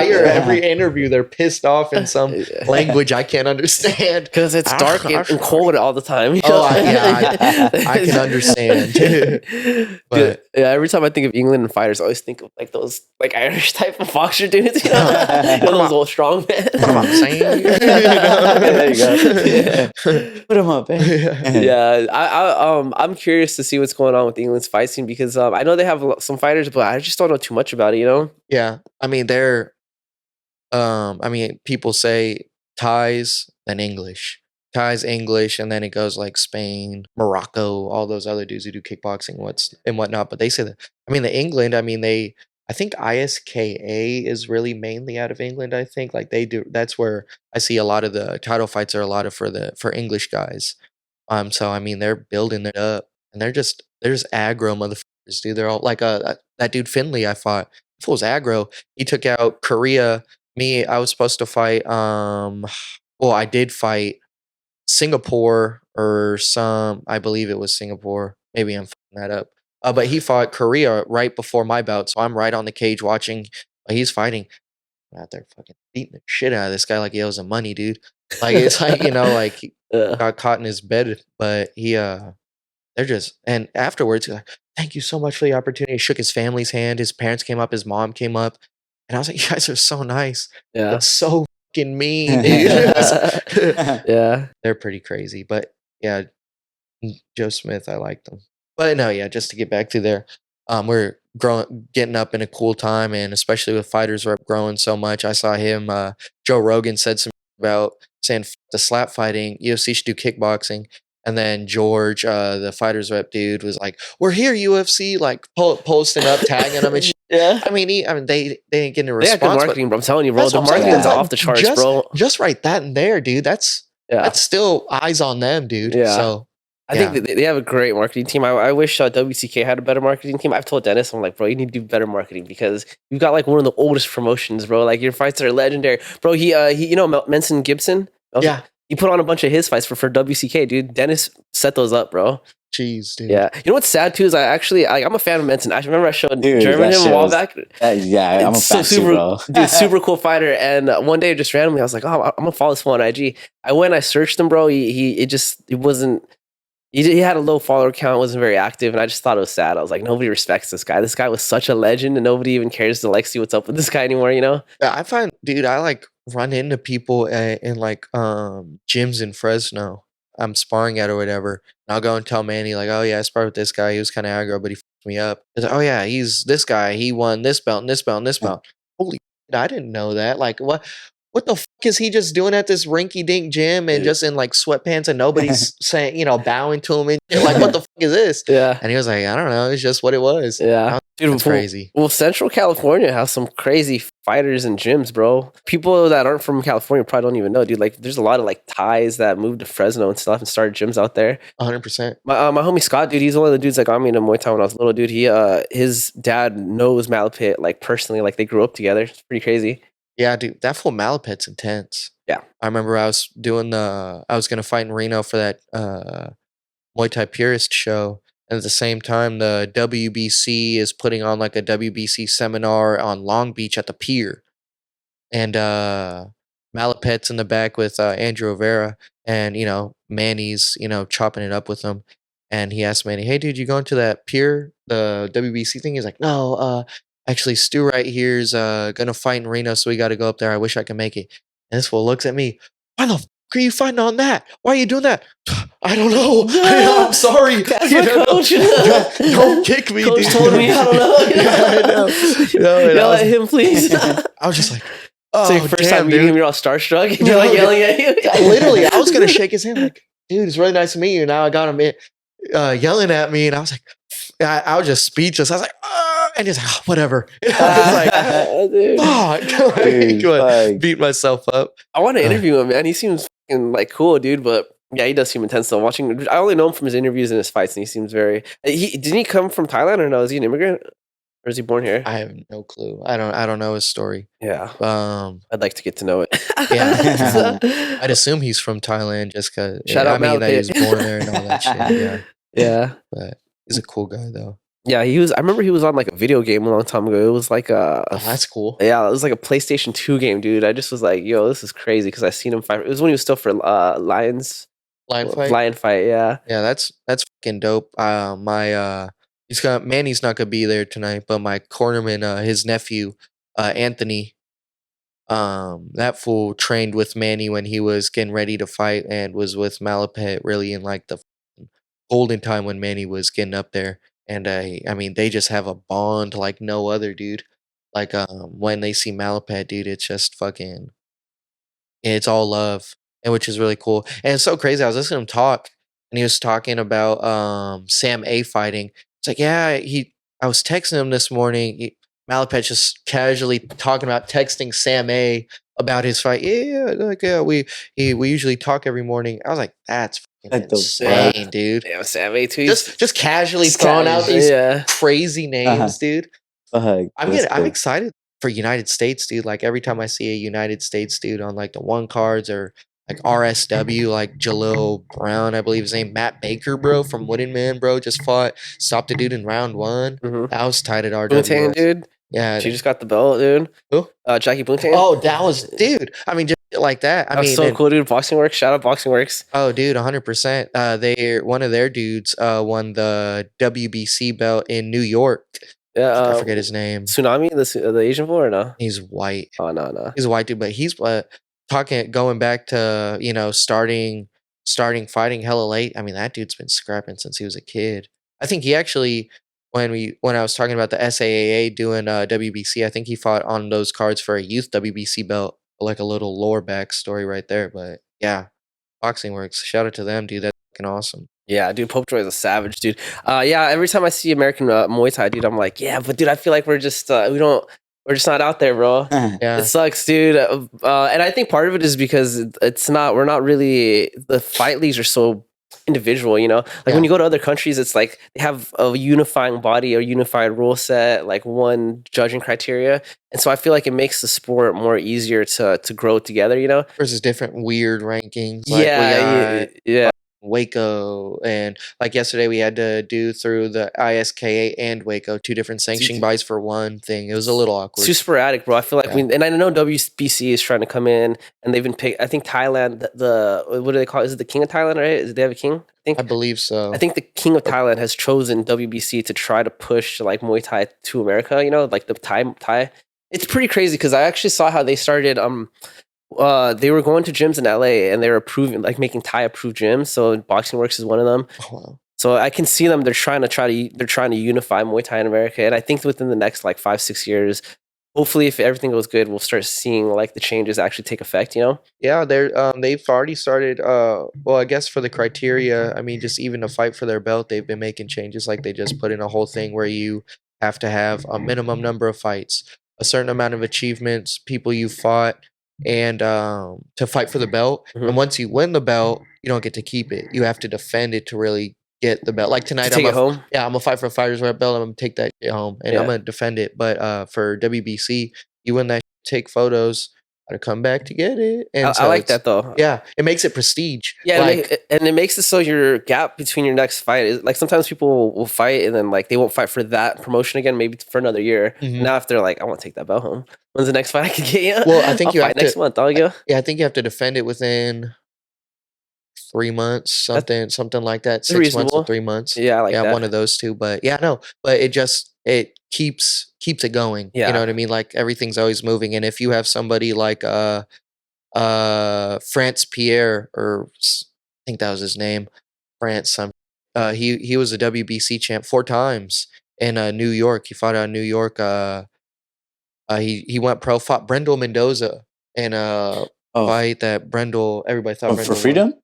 [SPEAKER 2] hear every interview, they're pissed off in some language I can't understand.
[SPEAKER 1] Because it's dark and cold all the time. you
[SPEAKER 2] Oh,
[SPEAKER 1] know?
[SPEAKER 2] I can understand.
[SPEAKER 1] Dude,
[SPEAKER 2] But
[SPEAKER 1] yeah, every time I think of England and fighters, I always think of like those like Irish type of boxer dudes, those old strong men.
[SPEAKER 2] what am I saying?
[SPEAKER 3] There you go. Put him up, eh?
[SPEAKER 1] Yeah, I'm curious to see what's going on with England's fight scene because I know they have some fighters, but I just don't know too much about it.
[SPEAKER 2] Yeah, I mean, people say Thais, then English. Thais, English, and then it goes like Spain, Morocco, all those other dudes who do kickboxing and whatnot. But they say that, I mean, the England, I think ISKA is really mainly out of England. I think like they do. That's where I see a lot of the title fights are a lot of for English guys. So I mean, they're building it up, and they're just aggro motherfuckers, dude. They're all like that dude Finley I fought. Fool's aggro. He took out Korea. Me, I was supposed to fight. I did fight Singapore or I believe it was Singapore. Maybe I'm fucking that up. But he fought Korea right before my bout, so I'm right on the cage watching. He's fighting. I'm out there fucking beating the shit out of this guy like he owes him money, dude. Like it's like like he got caught in his bed, but they're just and afterwards he's like, thank you so much for the opportunity. He shook his family's hand. His parents came up. His mom came up. And I was like, you guys are so nice.
[SPEAKER 1] Yeah.
[SPEAKER 2] But so fucking mean, dude.
[SPEAKER 1] Yeah.
[SPEAKER 2] They're pretty crazy. But yeah, Joe Smith, I like them. But no, yeah, just to get back to there, we're getting up in a cool time. And especially with fighters rep growing so much. I saw him, Joe Rogan said some about saying the slap fighting, UFC should do kickboxing. And then George, the fighters rep dude, was like, "We're here, UFC!" Like posting up, tagging them and shit.
[SPEAKER 1] Yeah.
[SPEAKER 2] I mean, they ain't getting a
[SPEAKER 1] They got
[SPEAKER 2] response.
[SPEAKER 1] good
[SPEAKER 2] but
[SPEAKER 1] marketing, bro. I'm telling you, bro.
[SPEAKER 2] that's
[SPEAKER 1] The
[SPEAKER 2] what I'm saying.
[SPEAKER 1] marketing's
[SPEAKER 3] Yeah.
[SPEAKER 1] off the charts, bro.
[SPEAKER 2] Just right that and there, dude. That's still eyes on them, dude.
[SPEAKER 1] Yeah.
[SPEAKER 2] So
[SPEAKER 1] I think they have a great marketing team. I wish WCK had a better marketing team. I've told Dennis, I'm like, bro, you need to do better marketing because you've got like one of the oldest promotions, bro. Like your fights are legendary, bro. He Menson Gibson.
[SPEAKER 2] yeah,
[SPEAKER 1] He put on a bunch of his fights for WCK, dude. Dennis set those up, bro.
[SPEAKER 2] jeez, dude.
[SPEAKER 1] Yeah. You know what's sad too is I'm a fan of Menson. I remember I showed
[SPEAKER 3] Dude,
[SPEAKER 1] German
[SPEAKER 3] that
[SPEAKER 1] him a
[SPEAKER 3] shit
[SPEAKER 1] while
[SPEAKER 3] was-
[SPEAKER 1] back.
[SPEAKER 3] Yeah, I'm a
[SPEAKER 1] It's so
[SPEAKER 3] fan too,
[SPEAKER 1] super,
[SPEAKER 3] bro.
[SPEAKER 1] dude, super cool fighter. And one day, just randomly, I was like, "Oh, I'm gonna follow this one on IG." I went, I searched him, bro. He wasn't. He had a low follower count, wasn't very active, and I just thought it was sad. I was like, nobody respects this guy. This guy was such a legend, and nobody even cares to like see what's up with this guy anymore.
[SPEAKER 2] Yeah, I find, dude, I like run into people in like gyms in Fresno. I'm sparring at or whatever. And I'll go and tell Manny like, "Oh yeah, I sparred with this guy. He was kind of aggro, but he fucked me up." He's like, "Oh yeah, he's this guy. He won this belt and this belt and this belt." Holy shit, I didn't know that. Like what? What the fuck is he just doing at this rinky dink gym and just in like sweatpants and nobody's saying, bowing to him and shit? Like what the fuck is this?
[SPEAKER 1] Yeah.
[SPEAKER 2] And he was like, I don't know, it's just what it was.
[SPEAKER 1] Yeah. Dude,
[SPEAKER 2] That's crazy.
[SPEAKER 1] Well, Central California has some crazy fighters and gyms, bro. People that aren't from California probably don't even know, dude. Like, there's a lot of like Thais that moved to Fresno and stuff and started gyms out there.
[SPEAKER 2] 100%.
[SPEAKER 1] My homie Scott, dude, he's one of the dudes that got me into Muay Thai when I was little, dude. His dad knows Malapit like personally, like they grew up together. It's pretty crazy.
[SPEAKER 2] Yeah, dude, that full Malapit's intense.
[SPEAKER 1] Yeah.
[SPEAKER 2] I remember I was gonna fight in Reno for that Muay Thai Purist show. And at the same time, the WBC is putting on like a WBC seminar on Long Beach at the pier. And Malapet's in the back with Andrew Rivera and, Manny's, chopping it up with him. and he asked Manny, "Hey, dude, you going to that pier, the WBC thing?" He's like, "No, actually, Stu right here's gonna fight in Reno, so we got to go up there. I wish I could make it." And this fool looks at me. Why the fuck are you fighting on that? Why are you doing that? I don't know. I'm sorry.
[SPEAKER 1] That's my coach.
[SPEAKER 2] Don't kick me,
[SPEAKER 1] Coach
[SPEAKER 2] dude.
[SPEAKER 1] told me, I don't know.
[SPEAKER 2] I know. No, and
[SPEAKER 1] Yell at him, please.
[SPEAKER 2] I was just like, oh,
[SPEAKER 1] So your first
[SPEAKER 2] damn,
[SPEAKER 1] time meeting
[SPEAKER 2] dude.
[SPEAKER 1] him, you're all starstruck and you're like yelling at you.
[SPEAKER 2] Literally, I was gonna shake his hand like, dude, it's really nice to meet you. Now I got him yelling at me, and I was like, I was just speechless. I was like, and he's like, oh, whatever. And I was like, fuck, beat myself up.
[SPEAKER 1] I want to interview him, man. He seems fucking like cool, dude. But yeah, he does seem intense. So watching, I only know him from his interviews and his fights, and he seems very. Didn't he come from Thailand or no? Is he an immigrant or is he born here?
[SPEAKER 2] I have no clue. I don't know his story.
[SPEAKER 1] Yeah,
[SPEAKER 2] I'd
[SPEAKER 1] like to get to know it.
[SPEAKER 2] Yeah, I'd assume he's from Thailand just because.
[SPEAKER 1] Shout out
[SPEAKER 2] that he
[SPEAKER 1] Malapit.
[SPEAKER 2] was born there and all that shit. Yeah,
[SPEAKER 1] yeah,
[SPEAKER 2] but he's a cool guy though.
[SPEAKER 1] yeah. He was. I remember he was on like a video game a long time ago. It was like
[SPEAKER 2] Oh, that's cool.
[SPEAKER 1] yeah, it was like a PlayStation 2 game, dude. I just was like, yo, this is crazy because I seen him fight. It was when he was still for
[SPEAKER 2] Lion fight.
[SPEAKER 1] Lion fight. Yeah,
[SPEAKER 2] Yeah, that's fucking dope. Manny's not gonna be there tonight, but my cornerman, his nephew, Anthony, that fool trained with Manny when he was getting ready to fight and was with Malapet really in like the golden time when Manny was getting up there. And I mean, they just have a bond like no other, dude. Like when they see Malapet, dude, it's just fucking, it's all love, and which is really cool. And it's so crazy. I was listening to him talk, and he was talking about M.M.A fighting. It's like, yeah, I was texting him this morning. Malapet just casually talking about texting M.M.A about his fight. Yeah, like we usually talk every morning. I was like, that's fucking insane, dude.
[SPEAKER 1] yeah, M.M.A too.
[SPEAKER 2] Just casually throwing out these crazy names, dude. I'm excited for United States, dude. Like every time I see a United States dude on like the one cards or like RSW, like Jalil Brown, I believe his name, Matt Baker, bro, from Wooden Man, bro, just stopped a dude in round 1. That was tight at RWS.
[SPEAKER 1] Boontan, dude.
[SPEAKER 2] Yeah,
[SPEAKER 1] She just got the belt, dude.
[SPEAKER 2] Who?
[SPEAKER 1] Jackie Boontan.
[SPEAKER 2] Oh, that was, dude. I mean, just like that.
[SPEAKER 1] That was so cool, dude. Boxing Works. Shout out Boxing Works.
[SPEAKER 2] Oh, dude, 100%. One of their dudes won the WBC belt in New York.
[SPEAKER 1] Yeah,
[SPEAKER 2] I forget his name.
[SPEAKER 1] Tsunami, the Asian fool, or no?
[SPEAKER 2] He's white.
[SPEAKER 1] Oh no.
[SPEAKER 2] He's a white dude, but he's going back to starting fighting hella late. I mean, that dude's been scrapping since he was a kid. I think he actually, when I was talking about the SAAA doing WBC, I think he fought on those cards for a youth WBC belt. Like a little lore backstory right there. But yeah, Boxing Works. Shout out to them, dude. That's fucking awesome.
[SPEAKER 1] Yeah, dude, Pope Joy is a savage, dude. Yeah, every time I see American Muay Thai, dude, I'm like, yeah, but dude, I feel like we're just we're just not out there, bro.
[SPEAKER 2] Yeah,
[SPEAKER 1] it sucks, dude. And I think part of it is because we're not really, the fight leagues are so individual, like when you go to other countries, it's like they have a unifying body, a unified rule set, like one judging criteria, and so I feel like it makes the sport more easier to grow together,
[SPEAKER 2] versus different weird rankings.
[SPEAKER 1] Like yeah.
[SPEAKER 2] Waco, and like yesterday we had to do through the ISKA and Waco, 2 different sanctioning bodies for one thing. It was a little awkward.
[SPEAKER 1] Too sporadic, bro. I feel like and I know WBC is trying to come in, and they've been I think Thailand, what do they call it? Is it the King of Thailand, right? Do they have a king?
[SPEAKER 2] I believe so.
[SPEAKER 1] I think the King of Thailand has chosen WBC to try to push like Muay Thai to America, like the Thai. It's pretty crazy because I actually saw how they started they were going to gyms in LA and they were approving, like making Thai approved gyms. So Boxing Works is one of them.
[SPEAKER 2] Oh, wow.
[SPEAKER 1] So I can see them. They're trying to unify Muay Thai in America. And I think within the next like 5-6 years, hopefully if everything goes good, we'll start seeing like the changes actually take effect,
[SPEAKER 2] Yeah, they've already started, well, I guess for the criteria, I mean, just even to fight for their belt, they've been making changes. Like they just put in a whole thing where you have to have a minimum number of fights, a certain amount of achievements, people you fought, and to fight for the belt. And once you win the belt, you don't get to keep it. You have to defend it to really get the belt. Like tonight,
[SPEAKER 1] I'm
[SPEAKER 2] gonna fight for a fighter's rep belt. I'm gonna take that shit home and I'm gonna defend it. But for WBC, you win that, take photos, gotta come back to get it. And
[SPEAKER 1] I like that though.
[SPEAKER 2] Yeah, it makes it prestige.
[SPEAKER 1] Yeah, and it makes it so your gap between your next fight is like sometimes people will fight and then like they won't fight for that promotion again, maybe for another year. Now if they're like, I want to take that belt home, when's the next fight I can get you?
[SPEAKER 2] Well, I think
[SPEAKER 1] you have next month. I'll go.
[SPEAKER 2] Yeah, I think you have to defend it within 3 months, something like that. 6 months
[SPEAKER 1] reasonable.
[SPEAKER 2] to 3 months.
[SPEAKER 1] Yeah, I like that.
[SPEAKER 2] One of those two. But yeah, no. But it keeps it going.
[SPEAKER 1] Yeah.
[SPEAKER 2] You know what I mean? Like everything's always moving. And if you have somebody like France Pierre, or I think that was his name, France. He was a WBC champ 4 times in New York. He fought out in New York. He went pro, fought Brendel Mendoza in a fight that everybody thought
[SPEAKER 3] for
[SPEAKER 2] Brendel
[SPEAKER 3] freedom.
[SPEAKER 2] won.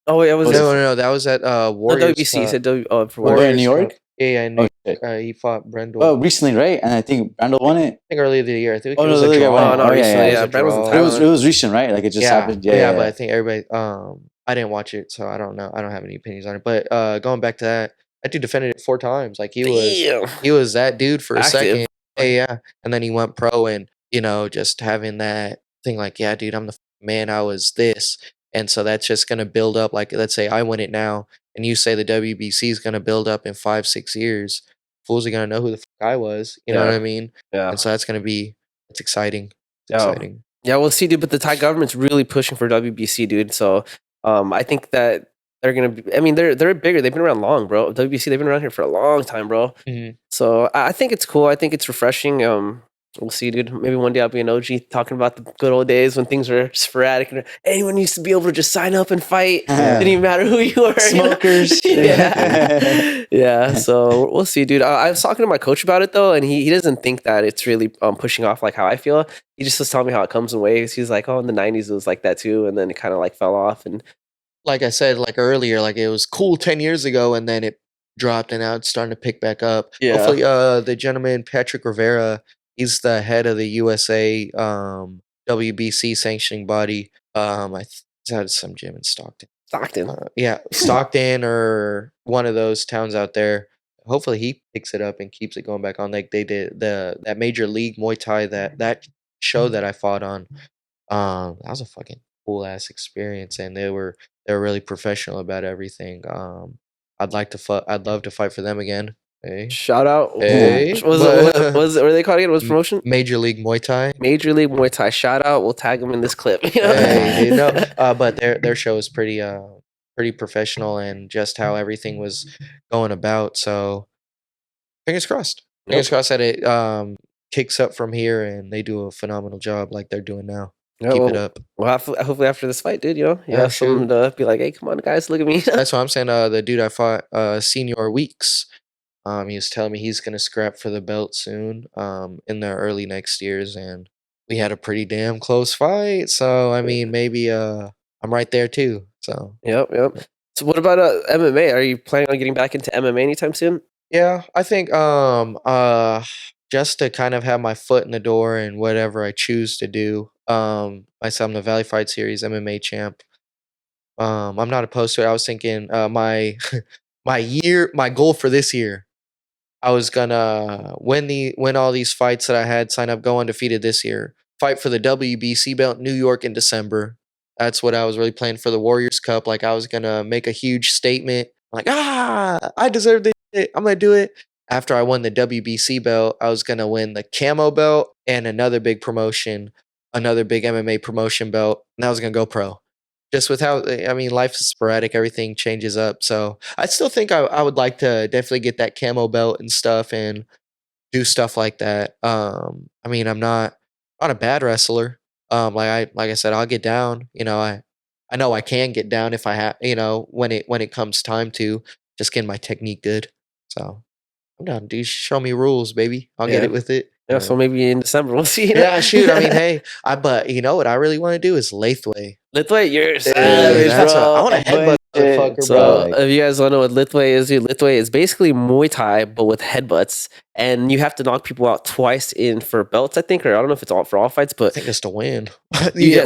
[SPEAKER 1] Oh wait,
[SPEAKER 2] No, that was at Warriors.
[SPEAKER 1] WBC. You said for
[SPEAKER 3] Warriors
[SPEAKER 1] Warriors.
[SPEAKER 3] in New York.
[SPEAKER 2] Yeah, in New
[SPEAKER 3] shit.
[SPEAKER 2] York. He fought Brendel.
[SPEAKER 3] Oh, recently, right? And I think Brandel won it.
[SPEAKER 2] I think earlier the year. I think
[SPEAKER 3] Oh,
[SPEAKER 2] it
[SPEAKER 3] no,
[SPEAKER 2] was
[SPEAKER 3] the
[SPEAKER 2] a
[SPEAKER 3] other guy
[SPEAKER 2] draw.
[SPEAKER 3] won it.
[SPEAKER 1] Oh, not
[SPEAKER 3] Oh, yeah,
[SPEAKER 1] recently.
[SPEAKER 3] yeah.
[SPEAKER 1] Yeah,
[SPEAKER 2] It was a
[SPEAKER 1] Brandon was in
[SPEAKER 2] draw.
[SPEAKER 3] But
[SPEAKER 1] Thailand.
[SPEAKER 3] it was recent, right? Like it just happened.
[SPEAKER 2] Yeah, but I think everybody. I didn't watch it, so I don't know. I don't have any opinions on it. But going back to that dude defended it 4 times. Like he was that dude for a
[SPEAKER 1] Active.
[SPEAKER 2] second. Yeah, and then he went pro, and just having that thing like, yeah, dude, I'm the man. I was this, and so that's just gonna build up. Like, let's say I win it now, and you say the WBC is gonna build up in 5-6 years. Fools are gonna know who the fuck I was. You know what I mean?
[SPEAKER 1] Yeah.
[SPEAKER 2] And so it's exciting. It's
[SPEAKER 1] Yeah.
[SPEAKER 2] exciting.
[SPEAKER 1] Yeah, we'll see, dude. But the Thai government's really pushing for WBC, dude. So I think that they're gonna be. I mean, they're bigger. They've been around long, bro. WBC, they've been around here for a long time, bro.
[SPEAKER 2] Mhm.
[SPEAKER 1] So I think it's cool. I think it's refreshing. We'll see, dude. Maybe one day I'll be an OG talking about the good old days when things were sporadic and anyone used to be able to just sign up and fight.
[SPEAKER 3] Yeah.
[SPEAKER 1] Didn't even matter who you were.
[SPEAKER 3] Smokers.
[SPEAKER 1] Yeah. Yeah. So we'll see, dude. I was talking to my coach about it though, and he doesn't think that it's really pushing off like how I feel. He just was telling me how it comes in waves. He's like, oh, in the 90s it was like that too, and then it kind of like fell off. And
[SPEAKER 2] Like I said, like earlier, like it was cool 10 years ago, and then it dropped, and now it's starting to pick back up.
[SPEAKER 1] Yeah.
[SPEAKER 2] Hopefully, the gentleman Patrick Rivera, he's the head of the USA WBC sanctioning body. He's out of some gym in Stockton. Yeah, Stockton or one of those towns out there. Hopefully, he picks it up and keeps it going back on like they did that Major League Muay Thai that show that I fought on. That was a fucking cool ass experience, and they were really professional about everything. I'd love to fight for them again. Hey.
[SPEAKER 1] Shout out.
[SPEAKER 2] Hey.
[SPEAKER 1] What are they called again? What's promotion?
[SPEAKER 2] Major League Muay Thai.
[SPEAKER 1] Major League Muay Thai. Shout out. We'll tag them in this clip. You know?
[SPEAKER 2] Hey, dude, no, but their show is pretty professional, and just how everything was going about. So fingers crossed. Fingers crossed that it kicks up from here, and they do a phenomenal job like they're doing now. Keep it up.
[SPEAKER 1] Well, hopefully after this fight, dude, you
[SPEAKER 2] Yeah,
[SPEAKER 1] have someone to be like, hey, come on, guys, look at me.
[SPEAKER 2] That's what I'm saying. The dude I fought, Senior Weeks, he was telling me he's gonna scrap for the belt soon, in the early next years, and we had a pretty damn close fight. So I mean, maybe I'm right there too. So
[SPEAKER 1] Yep. So what about MMA? Are you planning on getting back into MMA anytime soon?
[SPEAKER 2] yeah, I think just to kind of have my foot in the door in whatever I choose to do. Myself, I'm the Valley Fight Series MMA champ. I'm not opposed to it. I was thinking my my goal for this year, I was gonna win all these fights that I had, sign up, go undefeated this year, fight for the WBC belt in New York in December. That's what I was really playing for, the Warriors Cup. Like I was gonna make a huge statement, like I deserve this shit. I'm gonna do it. After I won the WBC belt, I was gonna win the Camo belt and another big promotion, another big MMA promotion belt, and I was gonna go pro. Just with how, I mean, life is sporadic, everything changes up. So I still think I would like to definitely get that Camo belt and stuff and do stuff like that. I mean, I'm not a bad wrestler. Like I said, I'll get down. I know I can get down if I have, when it comes time to just getting my technique good. So I'm down, dude. Show me rules, baby. I'll get it with it.
[SPEAKER 1] Yeah, so maybe in December we'll see.
[SPEAKER 2] Yeah, shoot. I mean, hey, but you know what I really want to do is Lithway.
[SPEAKER 1] Lithway, you're
[SPEAKER 2] savage,
[SPEAKER 1] savage, bro.
[SPEAKER 2] I want to headbutt motherfucker,
[SPEAKER 1] So
[SPEAKER 2] bro.
[SPEAKER 1] if you guys don't know what Lithway is, dude, Lithway is basically Muay Thai but with headbutts, and you have to knock people out twice in for belts, I think, or I don't know if it's all for all fights,
[SPEAKER 2] I
[SPEAKER 1] but
[SPEAKER 2] think it's to win.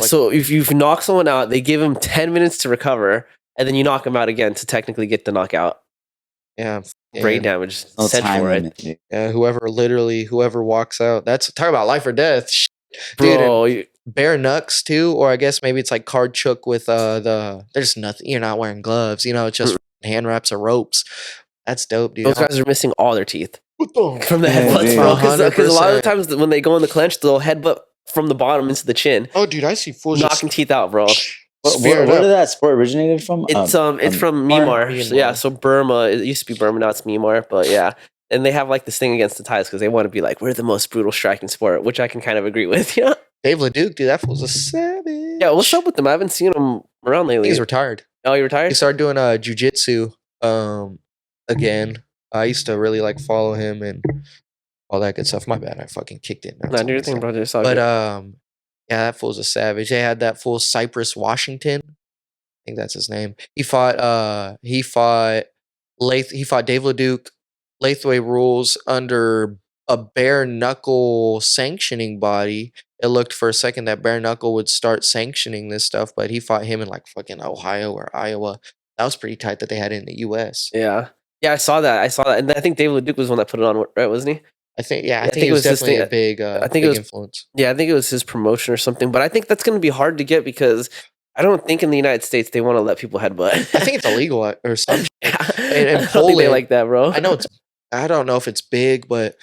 [SPEAKER 1] So if you knock someone out, they give them 10 minutes to recover, and then you knock them out again to technically get the knockout.
[SPEAKER 2] Yeah.
[SPEAKER 1] Brain damage.
[SPEAKER 3] No time
[SPEAKER 1] right?
[SPEAKER 3] limit, dude.
[SPEAKER 2] Yeah, whoever walks out. That's talk about life or death.
[SPEAKER 1] Bro,
[SPEAKER 2] Dude, bare knucks too, or I guess maybe it's like card chook with there's nothing. You're not wearing gloves. It's just hand wraps or ropes. That's dope, dude.
[SPEAKER 1] those guys are missing all their teeth from the
[SPEAKER 3] Yeah,
[SPEAKER 1] headbutts,
[SPEAKER 3] dude.
[SPEAKER 1] bro. Because a lot of the
[SPEAKER 2] 100%.
[SPEAKER 1] times when they go in the clench, they'll headbutt from the bottom into the chin,
[SPEAKER 2] Oh, dude, I see fools
[SPEAKER 1] knocking teeth out, bro.
[SPEAKER 3] Where did that sport originated from?
[SPEAKER 1] It's from Myanmar. So, yeah, so Burma. It used to be Burma, now it's Myanmar. But yeah, and they have like this thing against the Thais because they want to be like, we're the most brutal striking sport, which I can kind of agree with. Yeah.
[SPEAKER 2] Dave LeDuc, dude, that fool's a savage.
[SPEAKER 1] Yeah, what's up with them? I haven't seen him around lately.
[SPEAKER 2] He's retired.
[SPEAKER 1] Oh, he retired?
[SPEAKER 2] He started doing jujitsu again. I used to really like follow him and all that good stuff. My bad, I fucking kicked it.
[SPEAKER 1] Nah, do your thing, brother.
[SPEAKER 2] But yeah, that fool's a savage. They had that fool Cypress Washington. I think that's his name. He fought Dave LeDuc, Lathway rules under a bare knuckle sanctioning body. It looked for a second that bare knuckle would start sanctioning this stuff, but he fought him in like fucking Ohio or Iowa. That was pretty tight that they had it in the US.
[SPEAKER 1] Yeah. Yeah, I saw that. And I think Dave LeDuc was the one that put it on, right, wasn't he?
[SPEAKER 2] I think it was definitely a big influence.
[SPEAKER 1] Yeah, I think it was his promotion or something. But I think that's going to be hard to get because I don't think in the United States they want to let people headbutt.
[SPEAKER 2] I think it's illegal or something.
[SPEAKER 1] Yeah.
[SPEAKER 2] In
[SPEAKER 1] I
[SPEAKER 2] Poland,
[SPEAKER 1] don't think they like that, bro.
[SPEAKER 2] I don't know if it's big, but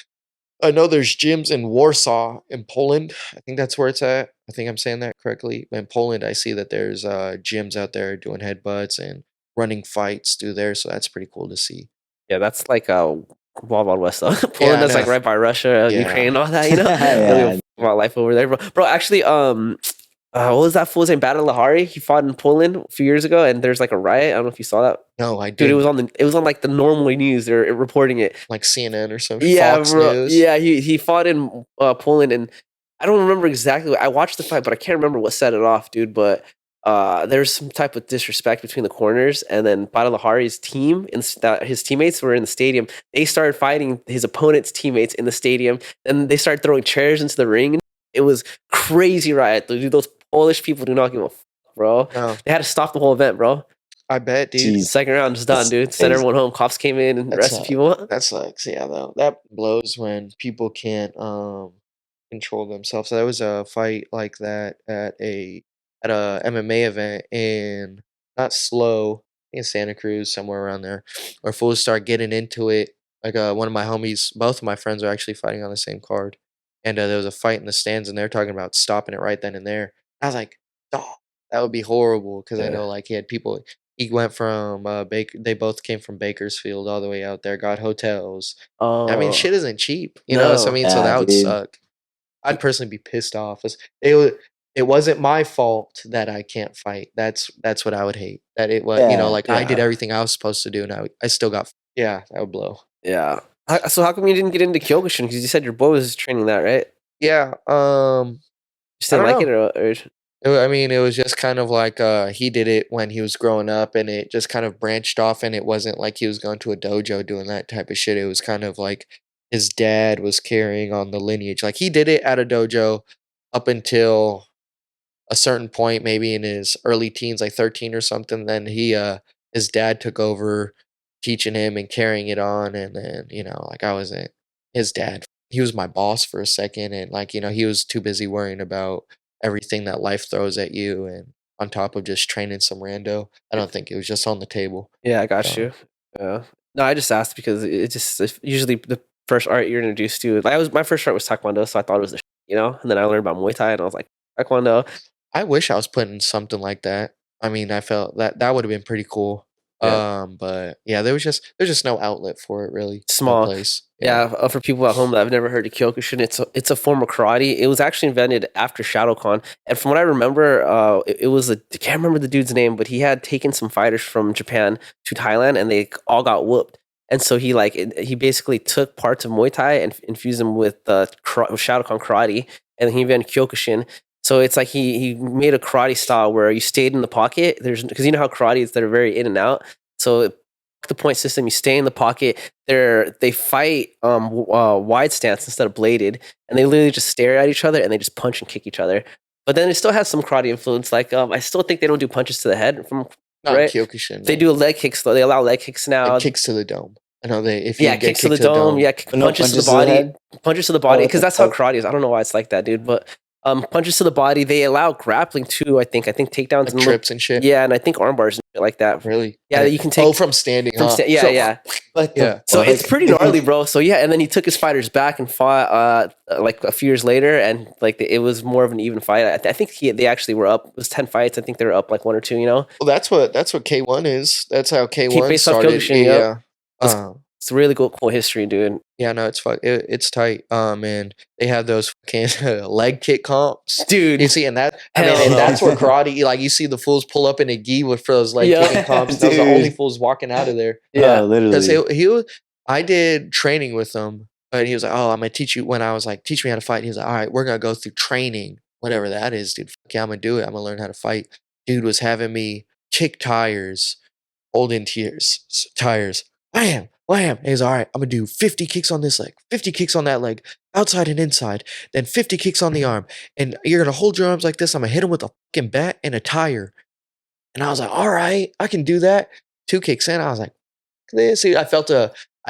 [SPEAKER 2] I know there's gyms in Warsaw in Poland. I think that's where it's at. I think I'm saying that correctly. In Poland, I see that there's gyms out there doing headbutts and running fights through there. So that's pretty cool to see.
[SPEAKER 1] Yeah, that's like Wild Wild West though. Poland, that's like right by Russia, Ukraine, and all that. You know, really about life over there, bro. Actually, what was that fool's name? Battle Lahari. He fought in Poland a few years ago, and there's like a riot. I don't know if you saw that.
[SPEAKER 2] No, I did.
[SPEAKER 1] Dude, it was on like the normal news. They're reporting it,
[SPEAKER 2] like CNN or something.
[SPEAKER 1] Yeah,
[SPEAKER 2] Fox
[SPEAKER 1] bro.
[SPEAKER 2] News.
[SPEAKER 1] Yeah, he fought in Poland, and I don't remember exactly. I watched the fight, but I can't remember what set it off, dude. But there's some type of disrespect between the corners, and then Battle Lahari's team and his teammates were in the stadium. They started fighting his opponent's teammates in the stadium, and they started throwing chairs into the ring. It was crazy riot, dude. Those Polish people do not give a fuck, bro. No. They had to stop the whole event, bro.
[SPEAKER 2] I bet, dude.
[SPEAKER 1] Jeez. Second round is done, dude. Sent everyone home. Cops came in and arrested people.
[SPEAKER 2] That sucks. Yeah, though. That blows when people can't control themselves. So there was a fight like that at a M.M.A event in not Slow, in Santa Cruz, somewhere around there, where fools start getting into it. Like one of my homies, both of my friends are actually fighting on the same card. And there was a fight in the stands, and they're talking about stopping it right then and there. I was like, oh, that would be horrible, because I know like he had people. He went from they both came from Bakersfield all the way out there, got hotels. I mean, shit isn't cheap, you know. So I mean, so that would suck. I'd personally be pissed off. It wasn't my fault that I can't fight. That's what I would hate. That it was, I did everything I was supposed to do, and I still got. Yeah, that would blow.
[SPEAKER 1] Yeah. So how come you didn't get into Kyokushin? Because you said your boy was training that, right?
[SPEAKER 2] Yeah.
[SPEAKER 1] You still like it, or?
[SPEAKER 2] I mean, it was just kind of like he did it when he was growing up, and it just kind of branched off, and it wasn't like he was going to a dojo doing that type of shit. It was kind of like his dad was carrying on the lineage. Like he did it at a dojo up until a certain point, maybe in his early teens, like 13 or something. Then his dad took over teaching him and carrying it on, and then like I wasn't his dad. He was my boss for a second, and like he was too busy worrying about everything that life throws at you, and on top of just training some rando. I don't think it was just on the table.
[SPEAKER 1] Yeah, I got you. Yeah. No, I just asked because it's usually the first art you're introduced to. Like my first art was Taekwondo, so I thought it was and then I learned about Muay Thai, and I was like, Taekwondo.
[SPEAKER 2] I wish I was put in something like that. I mean, I felt that would have been pretty cool. Yeah. But yeah, there's just no outlet for it, really.
[SPEAKER 1] Small
[SPEAKER 2] place.
[SPEAKER 1] Yeah, for people at home that have never heard of Kyokushin, it's a form of karate. It was actually invented after Shadokan, and from what I remember, it was I can't remember the dude's name, but he had taken some fighters from Japan to Thailand, and they all got whooped. And so he basically took parts of Muay Thai and infused them with Shadokan karate, and he invented Kyokushin. So it's like he made a karate style where you stayed in the pocket. Because you know how karate is, they're very in and out. So the point system, you stay in the pocket. They fight wide stance instead of bladed, and they literally just stare at each other and they just punch and kick each other. But then it still has some karate influence. Like I still think they don't do punches to the head from right.
[SPEAKER 2] Kyokushin.
[SPEAKER 1] They do leg kicks though. They allow leg kicks now.
[SPEAKER 2] And kicks to the dome. I know
[SPEAKER 1] kicks to the dome. Yeah, punches to the body. Punches to the body because that's how karate is. I don't know why it's like that, dude, but. Punches to the body. They allow grappling too. I think takedowns
[SPEAKER 2] Like
[SPEAKER 1] and
[SPEAKER 2] trips and shit.
[SPEAKER 1] Yeah, and I think arm bars and shit like that.
[SPEAKER 2] Really?
[SPEAKER 1] Yeah, you can take.
[SPEAKER 2] Oh, from standing.
[SPEAKER 1] Yeah,
[SPEAKER 2] So,
[SPEAKER 1] yeah.
[SPEAKER 3] What the
[SPEAKER 2] Yeah.
[SPEAKER 1] So
[SPEAKER 3] fuck?
[SPEAKER 1] it's pretty gnarly, bro. So yeah, and then he took his fighters back and fought like a few years later, and like it was more of an even fight. I think they actually were up. It was 10 fights. I think they were up like 1 or 2. You know,
[SPEAKER 2] Well, that's what K1 is. That's how K1
[SPEAKER 1] based off
[SPEAKER 2] started.
[SPEAKER 1] Kyokushin,
[SPEAKER 2] Yeah.
[SPEAKER 1] yep. It's a really cool history, dude.
[SPEAKER 2] Yeah, no, it's tight. And they have those fucking leg kick comps,
[SPEAKER 1] Dude.
[SPEAKER 2] You see, and that
[SPEAKER 1] Hell
[SPEAKER 2] and
[SPEAKER 1] no.
[SPEAKER 2] that's where karate. Like you see the fools pull up in a gi with for those leg
[SPEAKER 1] Yeah.
[SPEAKER 2] kicking comps. Those are the
[SPEAKER 3] Dude.
[SPEAKER 2] only fools walking out of there.
[SPEAKER 1] Yeah,
[SPEAKER 3] literally.
[SPEAKER 2] Because he was, I did training with him, but he was like, "Oh, I'm gonna teach you." When I was like, "Teach me how to fight," he was like, "All right, we're gonna go through training, whatever that is, dude. Fuck yeah, I'm gonna do it. I'm gonna learn how to fight." Dude was having me kick tires, holding tires. Wham, wham. He's all right. I'm gonna do 50 kicks on this leg, 50 kicks on that leg, outside and inside, then 50 kicks on the arm, and you're gonna hold your arms like this. I'm gonna hit him with a fucking bat and a tire. And I was like, all right, I can do that. 2 kicks in, I was like, this. See, I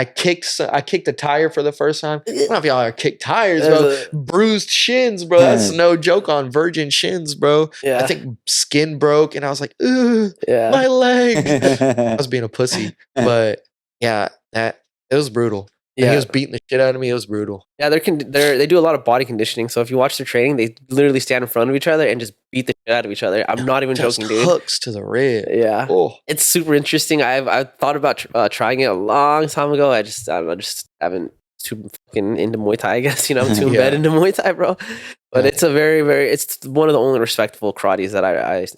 [SPEAKER 2] kicked a tire for the first time. I don't know if y'all ever kicked tires, bro. Bruised shins, bro. That's no joke on virgin shins, bro.
[SPEAKER 1] Yeah.
[SPEAKER 2] I think skin broke, and I was like, ooh,
[SPEAKER 1] Yeah.
[SPEAKER 2] my leg. I was being a pussy, but yeah, it was brutal. And
[SPEAKER 1] Yeah.
[SPEAKER 2] he was beating the shit out of me. It was brutal.
[SPEAKER 1] Yeah, they do a lot of body conditioning. So if you watch their training, they literally stand in front of each other and just beat the shit out of each other. I'm not even
[SPEAKER 2] Just
[SPEAKER 1] joking, dude.
[SPEAKER 2] hooks to the rib.
[SPEAKER 1] Yeah.
[SPEAKER 2] Oh,
[SPEAKER 1] It's super interesting. I've thought about trying it a long time ago. I don't know, just haven't too fucking into Muay Thai. I guess I'm too
[SPEAKER 2] Yeah.
[SPEAKER 1] embedded into Muay Thai, bro. But
[SPEAKER 2] Yeah.
[SPEAKER 1] it's a it's one of the only respectable karates that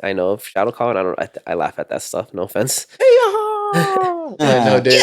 [SPEAKER 1] I know of. Shadow Khan, I laugh at that stuff. No offense.
[SPEAKER 2] yeah, no, dude.
[SPEAKER 1] Dude,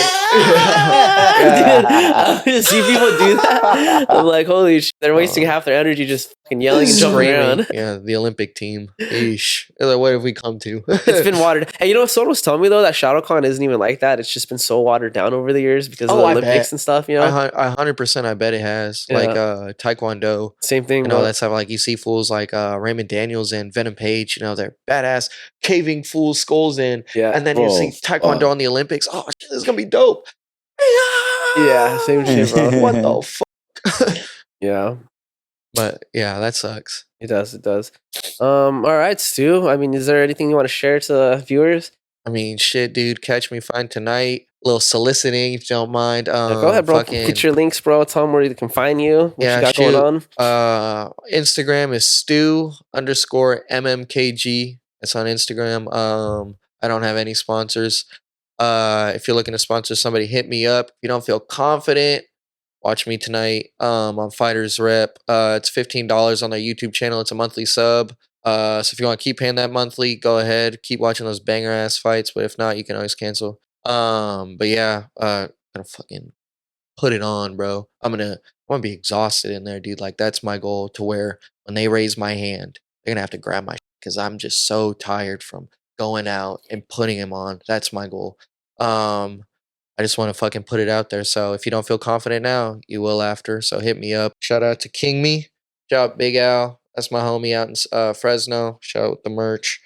[SPEAKER 1] I just see people do that. I'm like, holy shit, they're wasting half their energy just fucking yelling and jumping around.
[SPEAKER 2] Yeah, the Olympic team. Eesh. Like, what have we come to?
[SPEAKER 1] It's been watered. And you know, someone was telling me though that Shadow Khan isn't even like that. It's just been so watered down over the years because of the
[SPEAKER 2] I
[SPEAKER 1] Olympics
[SPEAKER 2] bet.
[SPEAKER 1] and stuff. You know,
[SPEAKER 2] 100%. I bet it has.
[SPEAKER 1] Yeah.
[SPEAKER 2] Like Taekwondo.
[SPEAKER 1] same thing.
[SPEAKER 2] You know,
[SPEAKER 1] bro.
[SPEAKER 2] that's how like you see fools like Raymond Daniels and Venom Page. You know, they're badass caving fools' skulls in,
[SPEAKER 1] Yeah,
[SPEAKER 2] and then you see Taekwondo on the Olympics. Oh, shit, this is gonna be dope.
[SPEAKER 1] yeah, same shit, bro.
[SPEAKER 2] What the fuck?
[SPEAKER 1] Yeah,
[SPEAKER 2] But yeah, that sucks.
[SPEAKER 1] it does. It does. All right, Stu. I mean, is there anything you want to share to the viewers?
[SPEAKER 2] I mean, shit, dude. Catch me fine tonight. A little soliciting, if you don't mind.
[SPEAKER 1] Go ahead, bro. Get your links, bro. Tell them where they can find you. What you got going on?
[SPEAKER 2] Instagram is Stu_MMKG. That's on Instagram. I don't have any sponsors. If you're looking to sponsor somebody, hit me up. If you don't feel confident, watch me tonight on Fighters Rep. It's $15 on their YouTube channel. It's a monthly sub. So if you want to keep paying that monthly, go ahead. Keep watching those banger ass fights. But if not, you can always cancel. But yeah, gonna fucking put it on, bro. I'm gonna be exhausted in there, dude. Like that's my goal, to where when they raise my hand, they're gonna have to grab my because I'm just so tired from going out and putting him on. That's my goal. I just want to fucking put it out there. So if you don't feel confident now, you will after. So hit me up. Shout out to King Me. Shout out Big Al. That's my homie out in Fresno. Shout out the merch.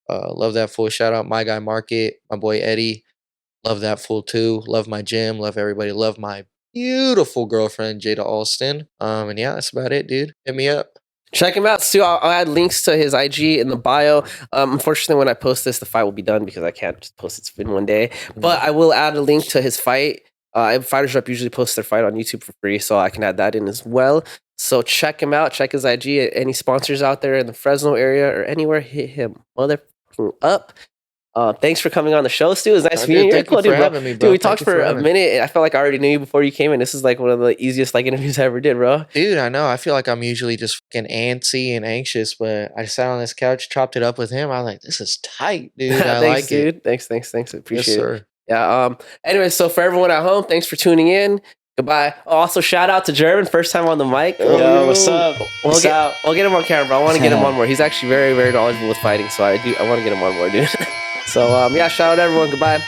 [SPEAKER 2] Love that fool. Shout out My Guy Market. My boy Eddie. Love that fool too. Love my gym. Love everybody. Love my beautiful girlfriend, Jada Alston. And yeah, that's about it, dude. Hit me up.
[SPEAKER 1] Check him out, Stu. I'll add links to his IG in the bio. Unfortunately, when I post this, the fight will be done because I can't just post it in one day. But I will add a link to his fight. Fighters Rep usually posts their fight on YouTube for free, so I can add that in as well. So check him out. Check his IG. Any sponsors out there in the Fresno area or anywhere, hit him motherfucking up. Thanks for coming on the show, Stu. It was nice meeting you.
[SPEAKER 2] Thank you for having me, bro.
[SPEAKER 1] Dude, we talked for a minute. I felt like I already knew you before you came in. This is like one of the easiest like interviews I ever did, bro.
[SPEAKER 2] Dude, I know. I feel like I'm usually just fucking antsy and anxious, but I sat on this couch, chopped it up with him. I was like, this is tight, dude. I
[SPEAKER 1] Thanks,
[SPEAKER 2] like
[SPEAKER 1] dude.
[SPEAKER 2] it.
[SPEAKER 1] Thanks. I appreciate
[SPEAKER 2] Yes,
[SPEAKER 1] it.
[SPEAKER 2] sir.
[SPEAKER 1] Yeah. Anyway, so for everyone at home, thanks for tuning in. Goodbye. Also, shout out to German, first time on the mic.
[SPEAKER 3] Yo, what's up?
[SPEAKER 1] We'll get him on camera, bro. I want to get him on more. He's actually very, very knowledgeable with fighting, so I want to get him on more, dude. So, yeah, shout out to everyone. Goodbye.